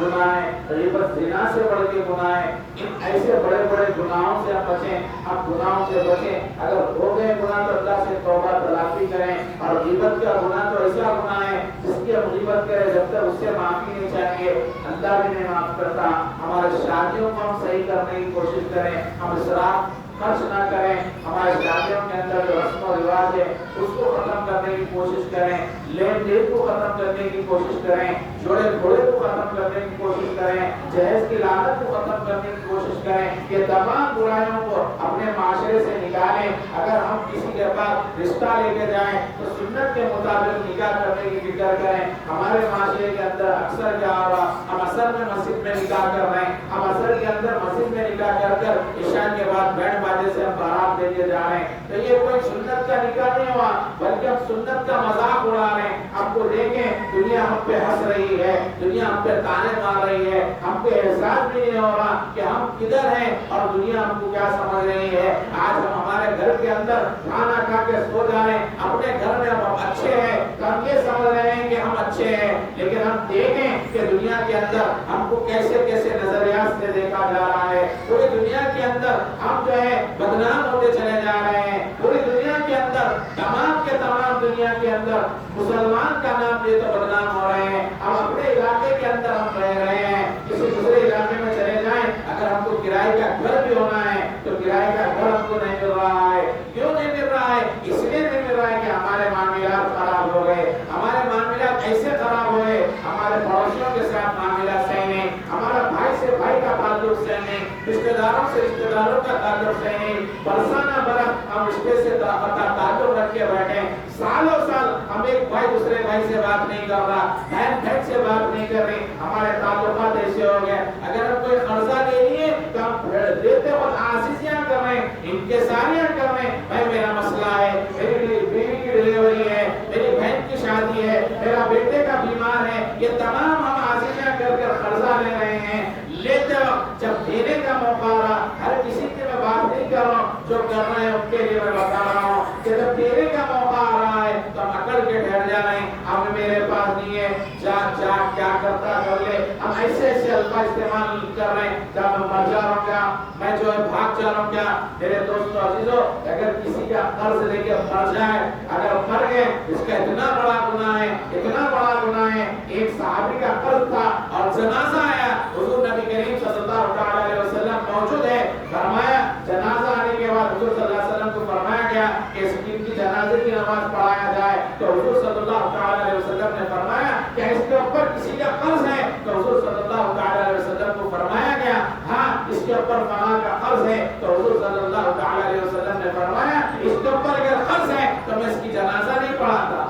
گناہ ہے، غیبت زنا سے بڑھ کے گناہ ہے. ان ایسے بڑے بڑے گناہوں سے ہم بچیں، ہم گناہوں سے بچیں. اگر ہو گئے گناہ تو اللہ سے توبہ تلافی کریں. اور غیبت کا گناہ تو ایسا گناہ ہے جس کی ہم غیبت کریں جب تک اس سے معافی نہیں چاہیں گے اللہ بھی نہیں معاف کرتا. ہمارے شادیوں کو ہم صحیح کرنے کی کوشش کریں، ہم اسراف خرچ نہ کریں. ہمارے شادیوں کے اندر جو رسم و رواج ہے اس کو ختم کرنے کی کوشش کریں، لین دین کو ختم کرنے کی کوشش کریں، جوڑے گھوڑے کو ختم کرنے کی کوشش کریں، جہیز کی لعنت کو ختم کرنے کی کوشش کریں. یہ تمام برائیوں کو اپنے معاشرے سے نکالیں. اگر ہم کسی کے پاس رشتہ لے کے جائیں تو سنت کے مطابق نکاح کرنے کی فکر کریں. ہمارے معاشرے کے اندر اکثر کیا ہو رہا، ہم اصل میں مسجد میں نکاح کر رہے ہیں، ہم اصل کے اندر مسجد میں نکاح کر کر عشاء کے بعد بینڈ باجے سے ہم بارات لے کے جا رہے ہیں. تو یہ کوئی سنت کا نکاح نہیں ہوا بلکہ ہم سنت کا مذاق اڑا رہے ہیں. ہم کو دیکھیں دنیا ہم پہ ہنس رہی ہے، دنیا ہم پہ تانے مار رہی ہے، ہم کو احساس بھی نہیں ہو رہا کہ ہم کدھر ہیں اور دنیا ہم کو کیا سمجھ رہی ہے. آج ہم ہمارے گھر کے اندر کھانا کھا کے سو جا رہے ہیں، اپنے گھر میں ہم اچھے ہیں تو ہم یہ سمجھ رہے ہیں کہ ہم اچھے ہیں، لیکن ہم دیکھیں کہ دنیا کے اندر ہم کو کیسے کیسے نظریات سے دیکھا جا رہا ہے. پوری دنیا کے اندر ہم جو ہے بدنام ہوتے چلے جا رہے ہیں. پوری دنیا کے اندر تمام کے تمام دنیا کے اندر مسلمان کا نام لے تو بدنام ہو رہے ہیں. ہم اپنے علاقے کے اندر ہم رہ رہے ہیں، کسی دوسرے علاقے میں چلے جائیں اگر ہم کو کرائے کا گھر بھی ہونا ہے تو کرائے کا گھر ہم کو نہیں مل رہا ہے. کیوں نہیں مل رہا ہے؟ اس لیے نہیں مل رہا ہے کہ ہمارے معاملات خراب ہو گئے، ہمارے معاملات ایسے خراب ہوئے، ہمارے پڑوسیوں کے ساتھ معاملات صحیح نہیں، ہمارا بھائی سے بھائی کا تعلق صحیح نہیں، رشتہ داروں سے رشتہ داروں کا تعلق صحیح نہیں. برسانہ برس ہم رشتے سے تعلق رکھ کے بیٹھے، سالوں سال ہم ایک بھائی دوسرے بھائی سے بات نہیں کر رہا، بہن بہن سے بات نہیں کر رہی، ہمارے تعلقات ایسے ہو گئے. اگر ہم کوئی قرضہ لے لیے تو ہم دیتے وقت آسیزیاں کر رہے ہیں، انکساریاں کر رہے ہیں. بھائی میرا مسئلہ ہے، میری بیوی کی ڈلیوری ہے، میری بہن کی شادی ہے، میرا بیٹے کا بیمار ہے، یہ تمام ہم آسیزیاں کر کر قرضہ لے رہے ہیں. لیتے وقت جب دینے کا موقع آ رہا، ہر کسی کی میں بات نہیں کر رہا ہوں، جو کر رہے ہیں ان کے لیے میں بتا رہا ہوں کہ جب دینے کا موقع آ رہا ہے تو ہم اکڑ کے ٹھہر جا رہے ہیں. اب میرے پاس نہیں ہے، جا جا کیا کرتا کر لے. ہم ایسے ایسے الفاظ استعمال کر رہے ہیں، جب میں مر جا رہا ہوں کیا، میں جو ہے بھاگ جا رہا ہوں کیا. میرے دوستو عزیزو، اگر کسی کا قرض لے کے مر جائے، اگر مر گئے، اس کا اتنا بڑا گناہ ہے، اتنا بڑا گناہ ہے. ایک صحابی کا قرض تھا اور جنازہ آیا، حضور نبی کریم صلی اللہ علیہ وسلم موجود ہے. فرمایا جنازہ آنے کے بعد حضور صلی اللہ علیہ وسلم کو فرمایا گیا کہ اس کی جنازے کی نماز پڑھایا جائے. تو حضور صلی اللہ علیہ وسلم نے فرمایا کہ اس کے اوپر کسی کا قرض ہے. تو حضور صلی اللہ علیہ وسلم کو فرمایا گیا ہاں اس کے اوپر فلاں کا قرض ہے. تو حضور صلی اللہ علیہ وسلم نے فرمایا اس کے اوپر اگر قرض ہے تو میں اس کی جنازہ نہیں پڑھاتا.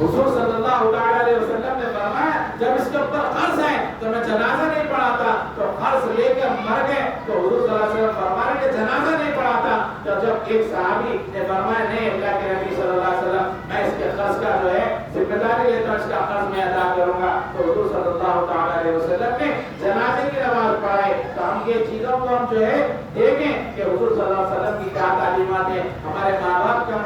حضور صلی اللہ علیہ وسلم نے فرمایا جب اس کے اوپر قرض ہے تو میں جنازہ نہیں پڑھاتا. تو قرض لے کر مر گئے تو حضور صلی اللہ علیہ وسلم فرمایا کہ جنازہ نہیں پڑھاتا. تو جب ایک صحابی نے فرمایا نہیں اللہ کے نبی صلی اللہ علیہ وسلم میں اس کے قرض کا جو ہے ذمہ داری لیتا ہوں، اس کا قرض میں ادا کروں گا. تو حضور صلی اللہ علیہ وسلم نے جنازے کی نماز پڑھائی. تو ہم یہ چیزوں کو ہم جو ہے دیکھیں کہ حضور صلی اللہ علیہ وسلم کی کیا تعلیمات ہیں. ہمارے ماں باپ کا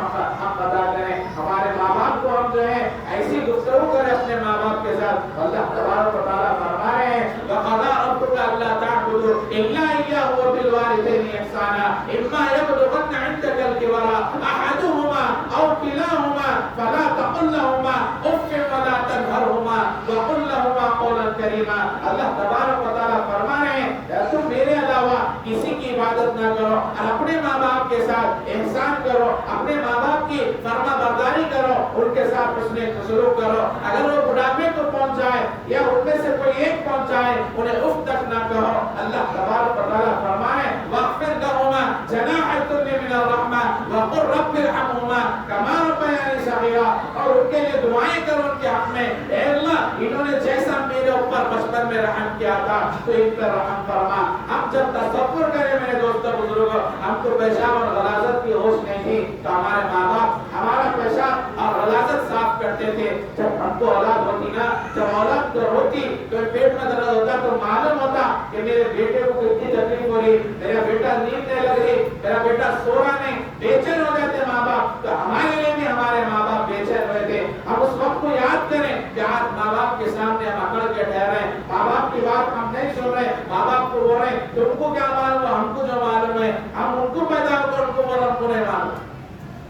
ہم ادا کریں، ہمارے ماں باپ کو ہم جو ہے ایسی گفتگو کریں اپنے ماں باپ کے ساتھ. اللہ تبارک و تعالیٰ فرما رہے ہیں وَقَضَىٰ رَبُّكَ أَلَّا تَعْبُدُوا إِلَّا إِيَّاهُ وَبِالْوَالِدَيْنِ إِحْسَانًا إِمَّا يَبْلُغَنَّ عِندَكَ الْكِبَرَ أَحَدُهُمَا أَوْ كِلَاهُمَا فَلَا تَقُل لَّهُمَا أُفٍّ وَلَا تَنْهَرْهُمَا وَقُل لَّهُمَا قَوْلًا كَرِيمًا. اللہ تبارک و تعالیٰ فرما رہے ہیں تم میرے علاوہ کسی کی عبادت نہ کرو اور اپنے ماں باپ کے ساتھ احسان کرو، اپنے ماں باپ کی فرما برداری کرو، ان کے ساتھ حسن سلوک کرو. اگر وہ بڑھاپے کو پہنچ جائے یا ان میں سے کوئی ایک پہنچ جائے انہیں اف تک نہ کہو. اللہ تبارک و تعالیٰ فرمائے وَاغْفِرْ لَهُمَا جَنَاحَ الذُّلِّ مِنَ الرَّحْمَةِ وَقُلْ رَبِّ ارْحَمْهُمَا كَمَا رَبَّيَانِي صَغِيرًا. اور ان کے لیے دعائیں کرو ان کے حق میں، اے اللہ انہوں نے جیسا میرے اوپر بچپن میں رحم کیا تھا تو ان پر رحم فرما. ہم جب تصور کریں میرے دوستوں بزرگوں، ہم کو پیشاب اور غلاظت کی ہوش نہیں تھی تو ہمارے ماں باپ ہمارا پیشاب اور غلاظت صاف کرتے تھے. جب ہم کو اولاد ہوتی نا، جب اولاد ہوتی تو پیٹ میں درد ہوتا تو معلوم ہوتا کہ میرے بیٹے کو کتنی تکلیف ہو رہی، میرا بیٹا نیند نہیں لگ رہی، میرا بیٹا سو رہا نہیں. بے چین ہو جاتے ماں باپ. تو ہمارے لیے بھی ہمارے ماں باپ بے چین ہوئے تھے. ہم اس وقت کو یاد کریں کہ آج ماں باپ کے سامنے ہم اکڑ کے ٹھہرے ہیں، ماں باپ کی بات ہم نہیں سن رہے، ماں باپ کو بول رہے ہیں کہ ان کو کیا معلوم ہے، ہم کو جو معلوم ہے، ہم ان کو پیدا ہو کر ان کو بول ہم کو نہیں معلوم۔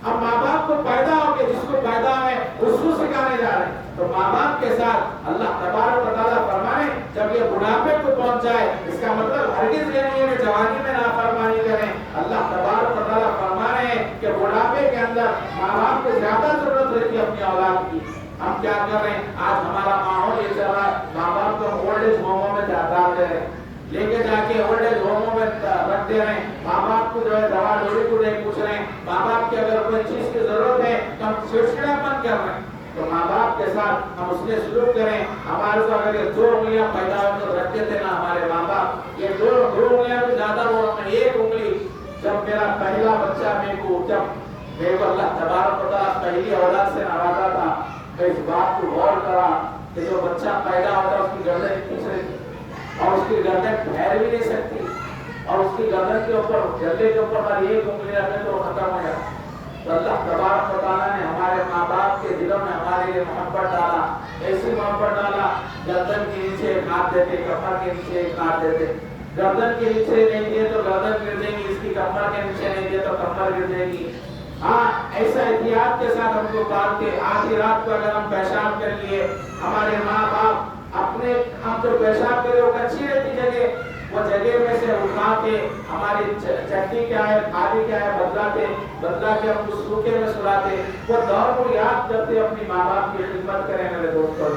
اب ماں باپ کو پیدا ہو کے جس کو پیدا ہے اس کو سکھانے جا رہے ہیں، تو ماں باپ کے ساتھ اللہ تبارک و تعالیٰ فرمائے جب یہ بڑھاپے کو پہنچ جائے، اس کا مطلب ہرگز یہ نہیں ہے کہ جوانی میں نافرمانی کریں۔ اللہ تبارک و تعالیٰ فرما رہے ہیں کہ بڑھاپے کے اندر ماں باپ کو زیادہ ضرورت رہتی ہے اپنی اولاد کی۔ ہم کیا کر رہے ہیں، آج ہمارا ماحول یہ چل رہا ہے، ماں باپ کو اولڈ ایج ہوموں میں ڈال دے رہے ہیں، لے کے جا کے اولڈ ایج ہوموں میں رکھ دے رہے ہیں، ماں باپ کو جو ہے دوا ڈوری کو نہیں پوچھ رہے ہیں، ماں باپ کی اگر کوئی چیز کی ضرورت ہے تو ہم چڑچڑاپن کر رہے ہیں۔ تو ماں باپ کے ساتھ ہم اس نے سلوک کریں، ہمارے کو اگر یہ 2 انگلیاں پیدا ہو کر رکھتے تھے نا ہمارے ماں باپ، یہ 2 انگلیاں بھی زیادہ ہو، میں 1 انگلی جب میرا پہلا بچہ جب میرے کو اللہ تبارک و تعالیٰ پہلی اولاد سے نوازا تھا، میں اس بات کو غور کرا کہ جو بچہ پیدا ہوتا اس کی گردن کھینچ رہی تھی اور اس کی گردن ٹھہر بھی نہیں سکتی، اور اس کی گردن کے اوپر گردے کے اوپر ہر 1 انگلی رکھے تو ختم ہو جاتا۔ تو اللہ تبارک و تعالیٰ نے ہمارے ماں باپ کے دلوں میں ہمارے لیے محبت ڈالا، ایسی محبت ڈالا، گردن کے نیچے ایک ہاتھ دیتے، کمر کے نیچے ایک ہاتھ دیتے، گردن کے نیچے نہیں دیے تو گردن گر دے گی، اس کی کمر کے نیچے نہیں دیے تو کمر گر دے گی۔ ہاں ایسا احتیاط کے ساتھ ہم کو پال کے آدھی رات کو اگر ہم پیشاب کر لیے، ہمارے ماں باپ اپنے ہم جو پیشاب کرے وہ اچھی رہتی جگہ، وہ جگہ میں سے اٹھا کے ہماری چٹنی کیا ہے، کھالی کیا ہے بدلا کے ہم اس سوکھے میں سلاتے، وہ دور کو یاد کرتے اپنی ماں باپ کی خدمت کریں۔ میرے دوستوں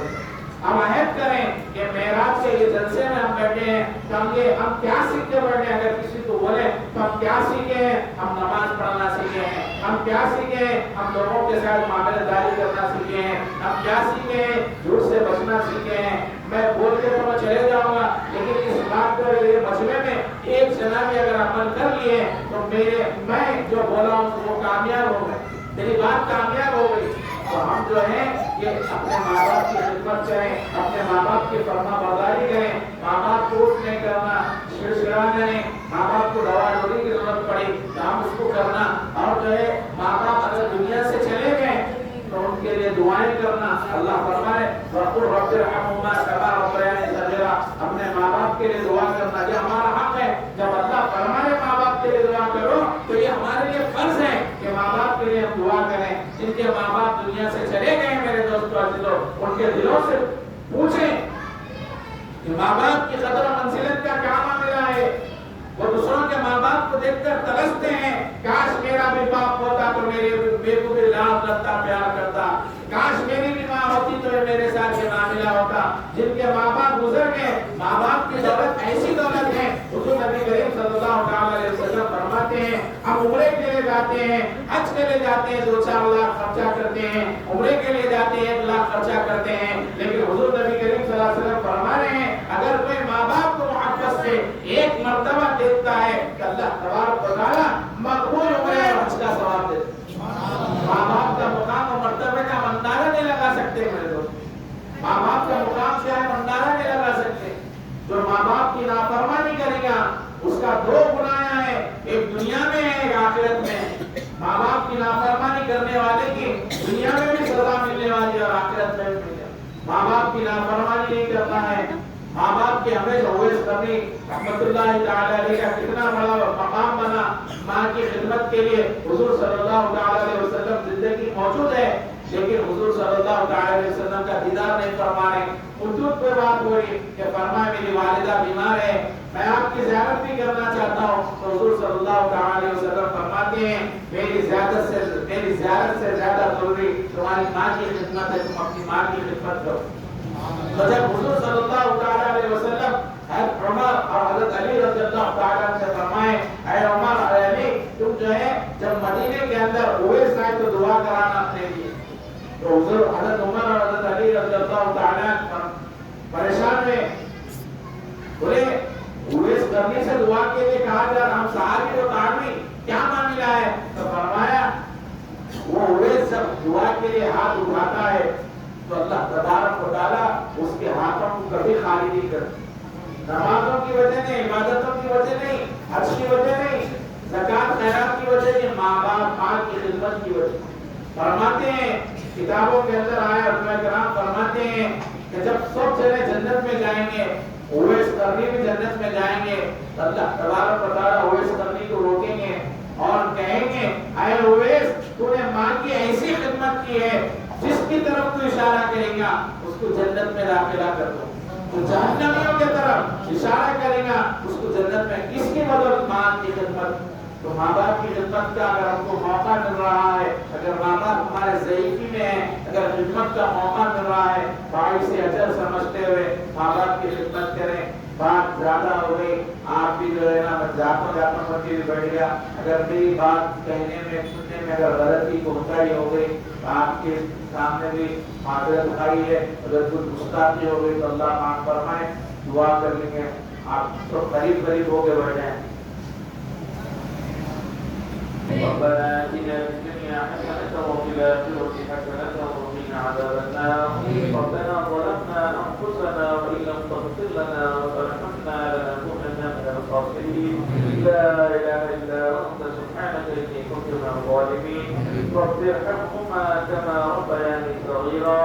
ہم عہد کریں کہ معراج کے یہ جلسے میں ہم بیٹھے ہیں تو ہم کیا سیکھ کے بیٹھے ہیں، اگر کسی کو بولے تو ہم کیا سیکھے ہیں، ہم نماز پڑھنا سیکھے ہیں، ہم کیا سیکھے ہیں، ہم لوگوں کے ساتھ معاملہ داری کرنا سیکھے ہیں، ہم کیا سیکھے ہیں، جھوٹ سے بچنا سیکھے ہیں۔ میں بول کے تو میں چلے جاؤں گا، لیکن اس بات پر یہ مسئلے میں ایک جنا بھی اگر عمل کر لیے تو میں جو بولا ہوں وہ کامیاب ہو گئے، میری بات کامیاب ہو گئی۔ تو ہم جو ہے یہ اپنے ماں باپ کی خدمت کریں، اپنے ماں باپ کی فرما برداری کریں، ماں باپ کو اٹھ نہیں کرنا، چڑچڑانا نہیں، ماں باپ کو دوا ڈوری کی ضرورت پڑی تو ہم اس کو کرنا، اور جو ہے ماں باپ اگر دنیا سے چلے گئے تو ان کے لیے دعائیں کرنا۔ اللہ فرمائے وَقُلْ رَبِّ ارْحَمْهُمَا كَمَا رَبَّيَانِي صَغِيرًا، اپنے ماں باپ کے لیے دعا کرنا یہ ہمارا حق ہے۔ جب اللہ فرمائے ماں باپ کے لیے دعا کرو تو یہ ہمارے لیے فرض ہے کہ ماں باپ کے لیے ہم دعا کریں۔ جن کے ماں باپ دنیا سے چلے گئے میرے دوستو عزیزو، ان کے دلوں سے پوچھیں کہ ماں باپ کی قدر و منزلت کا کیا معاملہ ہے۔ وہ دوسروں کے ماں باپ کو دیکھ کر ترستے ہیں، کاش میرا بھی باپ ہوتا تو میرے کو بھی لاڈ رکھتا، پیار کرتا، کاش میری بھی ماں ہوتی تو میرے ساتھ یہ معاملہ ہوتا۔ جن کے ماں باپ گزر گئے، ماں باپ کی دولت ایسی دولت ہے، حضور نبی کریم صلی اللہ علیہ وسلم فرماتے ہیں ہم عمرے کے لیے جاتے ہیں، حج کے لیے جاتے ہیں، 2-4 لاکھ خرچہ کرتے ہیں، عمرے کے لیے جاتے ہیں 1 لاکھ خرچہ کرتے ہیں، لیکن حضور نبی کریم صلی اللہ علیہ وسلم فرما رہے ہیں اگر کوئی ماں باپ کو محبت سے 1 مرتبہ دیکھتا ہے کہ اللہ تبارک و تعالیٰ مقبول عمرے اور حج کا ثواب دیتا ہے۔ ماں باپ کا مقام و مرتبہ کا ہم اندازہ نہیں لگا سکتے میرے دوست، ماں باپ کا مقام سے ہم اندازہ نہیں لگا سکتے۔ جو ماں باپ کی نافرمانی کرے گا اس کا 2 گناہ ہے، ایک دنیا میں ہے ایک آخرت میں۔ ماں باپ کی نافرمانی کرنے والے کی دنیا میں بھی سزا ملنے والی اور آخرت میں بھی ملنے والی۔ ماں باپ کی نافرمانی نہیں کرنا ہے۔ ماں باپ کے ہمیشہ اویس کرنی رحمت اللہ تعالی علیہ کا کتنا بڑا مقام بنا، ماں کی خدمت کے لیے حضور صلی اللہ علیہ وسلم زندگی موجود ہے، لیکن حضور صلی اللہ علیہ وسلم کا دیدار نہیں فرما رہے۔ وجود پہ بات ہو رہی کہ فرمائے میری والدہ بیمار ہے، میں آپ کی زیارت بھی کرنا چاہتا ہوں، تو حضور صلی اللہ علیہ وسلم فرماتے ہیں میری زیارت سے زیادہ ضروری تمہاری ماں کی خدمت ہے، تم اپنی ماں کی خدمت کرو۔ تو جب حضور صلی اللہ علیہ وسلم حضرت عمر اور حضرت علی رضی اللہ تعالیٰ سے فرمائے اے عمر اے علی تم جو ہے جب مدینے کے اندر اویس آئے تو دعا کرانا اپنے لیے، تو حضور حضرت عمر اور حضرت علی رضی اللہ تعالیٰ پریشان ہوئے، بولے اویس کرنے سے دعا کے لیے کہا جا رہا، ہم صحابی و تابعی کیا معاملہ ہے؟ تو فرمایا وہ اویس جب دعا کے لیے ہاتھ اٹھاتا ہے تو اللہ تبارک و تعالیٰ اس کے ہاتھوں کو کبھی خالی نہیں کرتا، نمازوں کی وجہ نہیں، عبادتوں کی وجہ نہیں، حج کی وجہ نہیں، زکات خیرات کی وجہ نہیں، ماں باپ ماں کی خدمت کی وجہ۔ فرماتے ہیں کتابوں کے اندر آیا علماء کرام فرماتے ہیں کہ جب سب جنے جنت میں جائیں گے، اویس کرنی بھی جنت میں جائیں گے، تو اللہ تبارک و تعالیٰ اویس کرنی کو روکیں گے اور کہیں گے اے اویس تو نے ماں کی ایسی خدمت کی ہے جس کی طرف تو اشارہ کرے گا اس کو جنت میں داخلہ کر دو، تو جہنمیوں کی طرف اشارہ کرے گا اس کو جنت میں، کس کی مدد؟ ماں کی خدمت۔ تو ماں باپ کی خدمت کا اگر ہم کو موقع مل رہا ہے، اگر ماں باپ ہمارے ضعیفی میں ہیں، اگر خدمت کا موقع مل رہا ہے، بھائی سے اجر سمجھتے ہوئے ماں باپ کی خدمت کریں۔ بات زیادہ ہو گئی، آپ بھی جو ہے نا جاتا مرتی بھی بڑھ گیا، اگر میری بات کہنے میں سننے میں اگر غلطی کوتاہی ہو گئی تو آپ کے سامنے بھی معذرت آئی ہے، اگر کچھ گستاخی ہو گئی تو اللہ معاف فرمائے، دعا کر لیں گے۔ آپ تو قریب ہو کے بیٹھے ہیں۔ ربنا آتنا في الدنيا حسنة وفي الآخرة حسنة وقنا عذاب النار ربنا ظلمنا أنفسنا وإن لم تغفر لنا وترحمنا لنكونن من الخاسرين لا إله إلا أنت سبحانك إني كنت من الظالمين رب ارحمهما كما ربياني صغيرا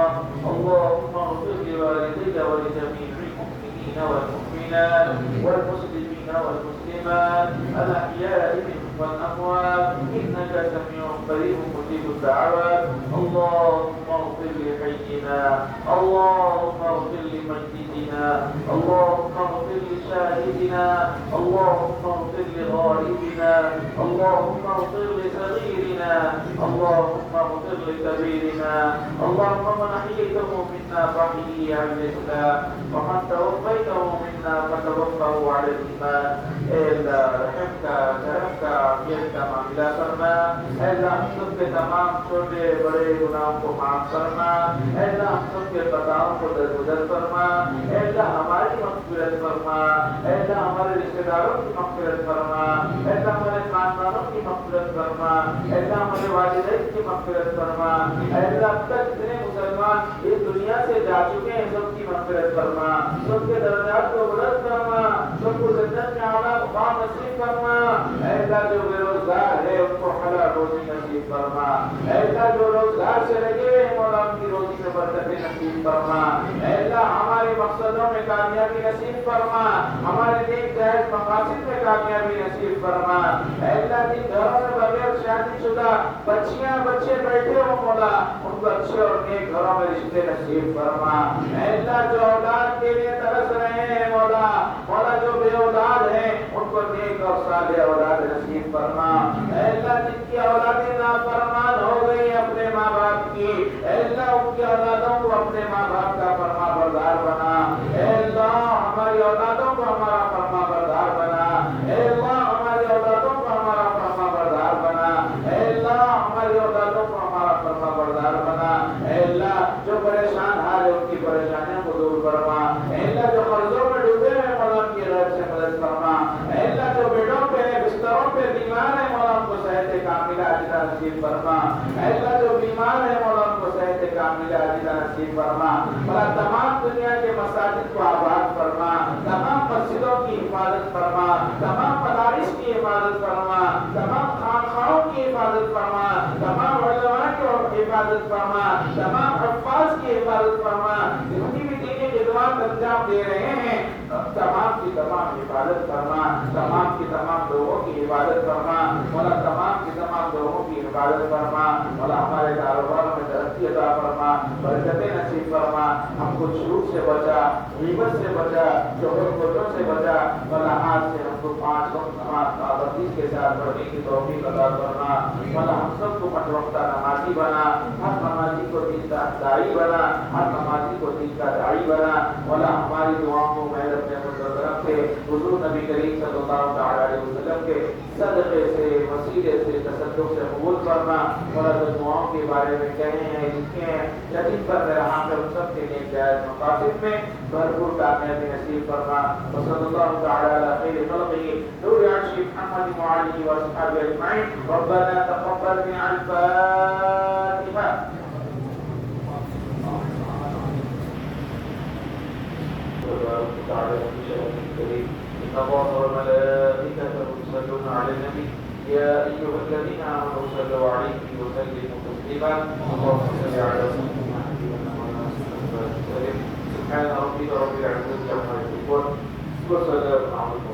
اللهم اغفر لوالدي ولجميع المؤمنين والمؤمنات والمسلمين والمسلمات الأحياء منهم والأموات إنك سميع قريب مجيب الدعوات اللهم اغفر لحينا اللهم اغفر لميتنا اللهم اغفر لشاهدنا اللهم اغفر لغائبنا اللهم اغفر لصغيرنا اللهم اغفر لكبيرنا اللهم من أحييته منا فأحيه على الإسلام ومن توفيته منا فتوفه على الإيمان إلا رحمك كرمك عافيت کا معاملہ کرنا، اے اللہ ہم سب کے تمام چھوٹے بڑے گناہوں کو معاف کرنا، اے اللہ ہم سب کے خطاؤں کو درگزر فرما، اے اللہ ہماری مغفرت فرما، اے اللہ ہمارے رشتہ داروں کی مغفرت فرما، اے اللہ ہمارے خاندانوں کی مغفرت فرما، اے اللہ ہمارے والدین کی مغفرت فرما، اے اللہ اب تک جتنے مسلمان اس دنیا سے جا چکے ہیں سب کی مغفرت فرما، سب کے درجات کو بلند فرما، سب کو جنت میں اعلیٰ مقام نصیب فرما، اے اللہ جو بے روزگار ہے ان کو حلال روزی نصیب فرما، اے اللہ جو روزگار سے لگے ہوئے ہیں مولا ان کی روزی میں برکتیں نصیب فرما، اے اللہ ہمارے مقصدوں میں کامیابی نصیب فرما، ہمارے نیک جائز مقاصد میں کامیابی نصیب فرما، اے اللہ جن گھروں میں بغیر شادی شدہ بچیاں بچے بیٹھے ہو مولا ان کو اچھے اور نیک گھروں میں رشتے نصیب فرما، اے اللہ جو اولاد کے لیے ترس رہے ہیں مولا جو بے اولاد ہیں ان کو نیک اور صالح اولاد نصیب فرما، اے اللہ جن کی اولادیں نافرمان ہو گئی اپنے ماں باپ کی، اے اللہ ان کی اولادوں کو اپنے ماں باپ کا فرما بردار بنا، اے اللہ ہماری اولادوں کو ہمارا فرما بردار بنا، اے اللہ ہماری اولادوں کو ہمارا فرما بردار بنا، اے اللہ ہماری اولادوں کو ہمارا فرما بردار بنا، اے اللہ جو پریشان حال ہے ان کی پریشانیوں کو دور فرما، اے اللہ جو قرضوں میں ڈوبے ہیں مولا ان کی غیب سے مدد فرما، اے اللہ جو بیڈوں پہ بستروں پہ بیمار ہیں مولا ان کو صحت کاملہ عاجلہ نصیب فرما، اے اللہ جو بیمار ہیں مولا ان کو صحت کاملہ عاجلہ نصیب فرما، مولا تمام دنیا کے مساجد کو آباد فرما، تمام مسجدوں کی حفاظت فرما، تمام مدارس کی حفاظت فرما، تمام خانقاہوں کی حفاظت فرما، تمام علماء کی حفاظت فرما، تمام حفاظ کی حفاظت فرما، جتنی بھی دینی خدمات انجام دے رہے ہیں تمام کی تمام حفاظت فرما، تمام کی تمام لوگوں کی حفاظت فرما، مولا تمام کی تمام لوگوں کی حفاظت فرما، مولا ہمارے کاروبار میں ترقی عطا فرما، برکتیں نصیب فرما، ہم کو جھوٹ سے بچا، غیبت سے بچا، چغل سے بچا، مولا آج سے ہم کو 5 وقت نماز پابندی کے ساتھ پڑھنے کی توفیق عطا فرما، مولا ہم سب کو 5 وقتہ نمازی بنا، ہر نمازی کو دین کا داعی بنا، ہر نمازی کو دین کا داعی بنا، مولا ہماری دعاؤں کو محل اپنے مستدرک سے حضور نبی کریم صلی اللہ علیہ وسلم کے صدقے سے وسیلے سے تصدق سے قبول فرما، مولا جو دعاؤں کے بارے میں کہے ہیں لکھے ہیں یقین پر رہا کر سب کے نیک جائز مقاصد میں بھرپور کامیابی نصیب فرما، وصلی اللہ تعالی علی خیر خلقہ نور عرش محمد وعلہ واصحابہ اجمعین، ربنا تقبل منا الفاتحہ۔ إن الله وملائكته يصلون على النبي يا أيها الذين آمنوا صلوا عليه وسلموا تسليما اللهم صل على سيدنا محمد وعلى آله وصحبه وسلم كان ربي رب العزة عما يصفون وسلام على المرسلين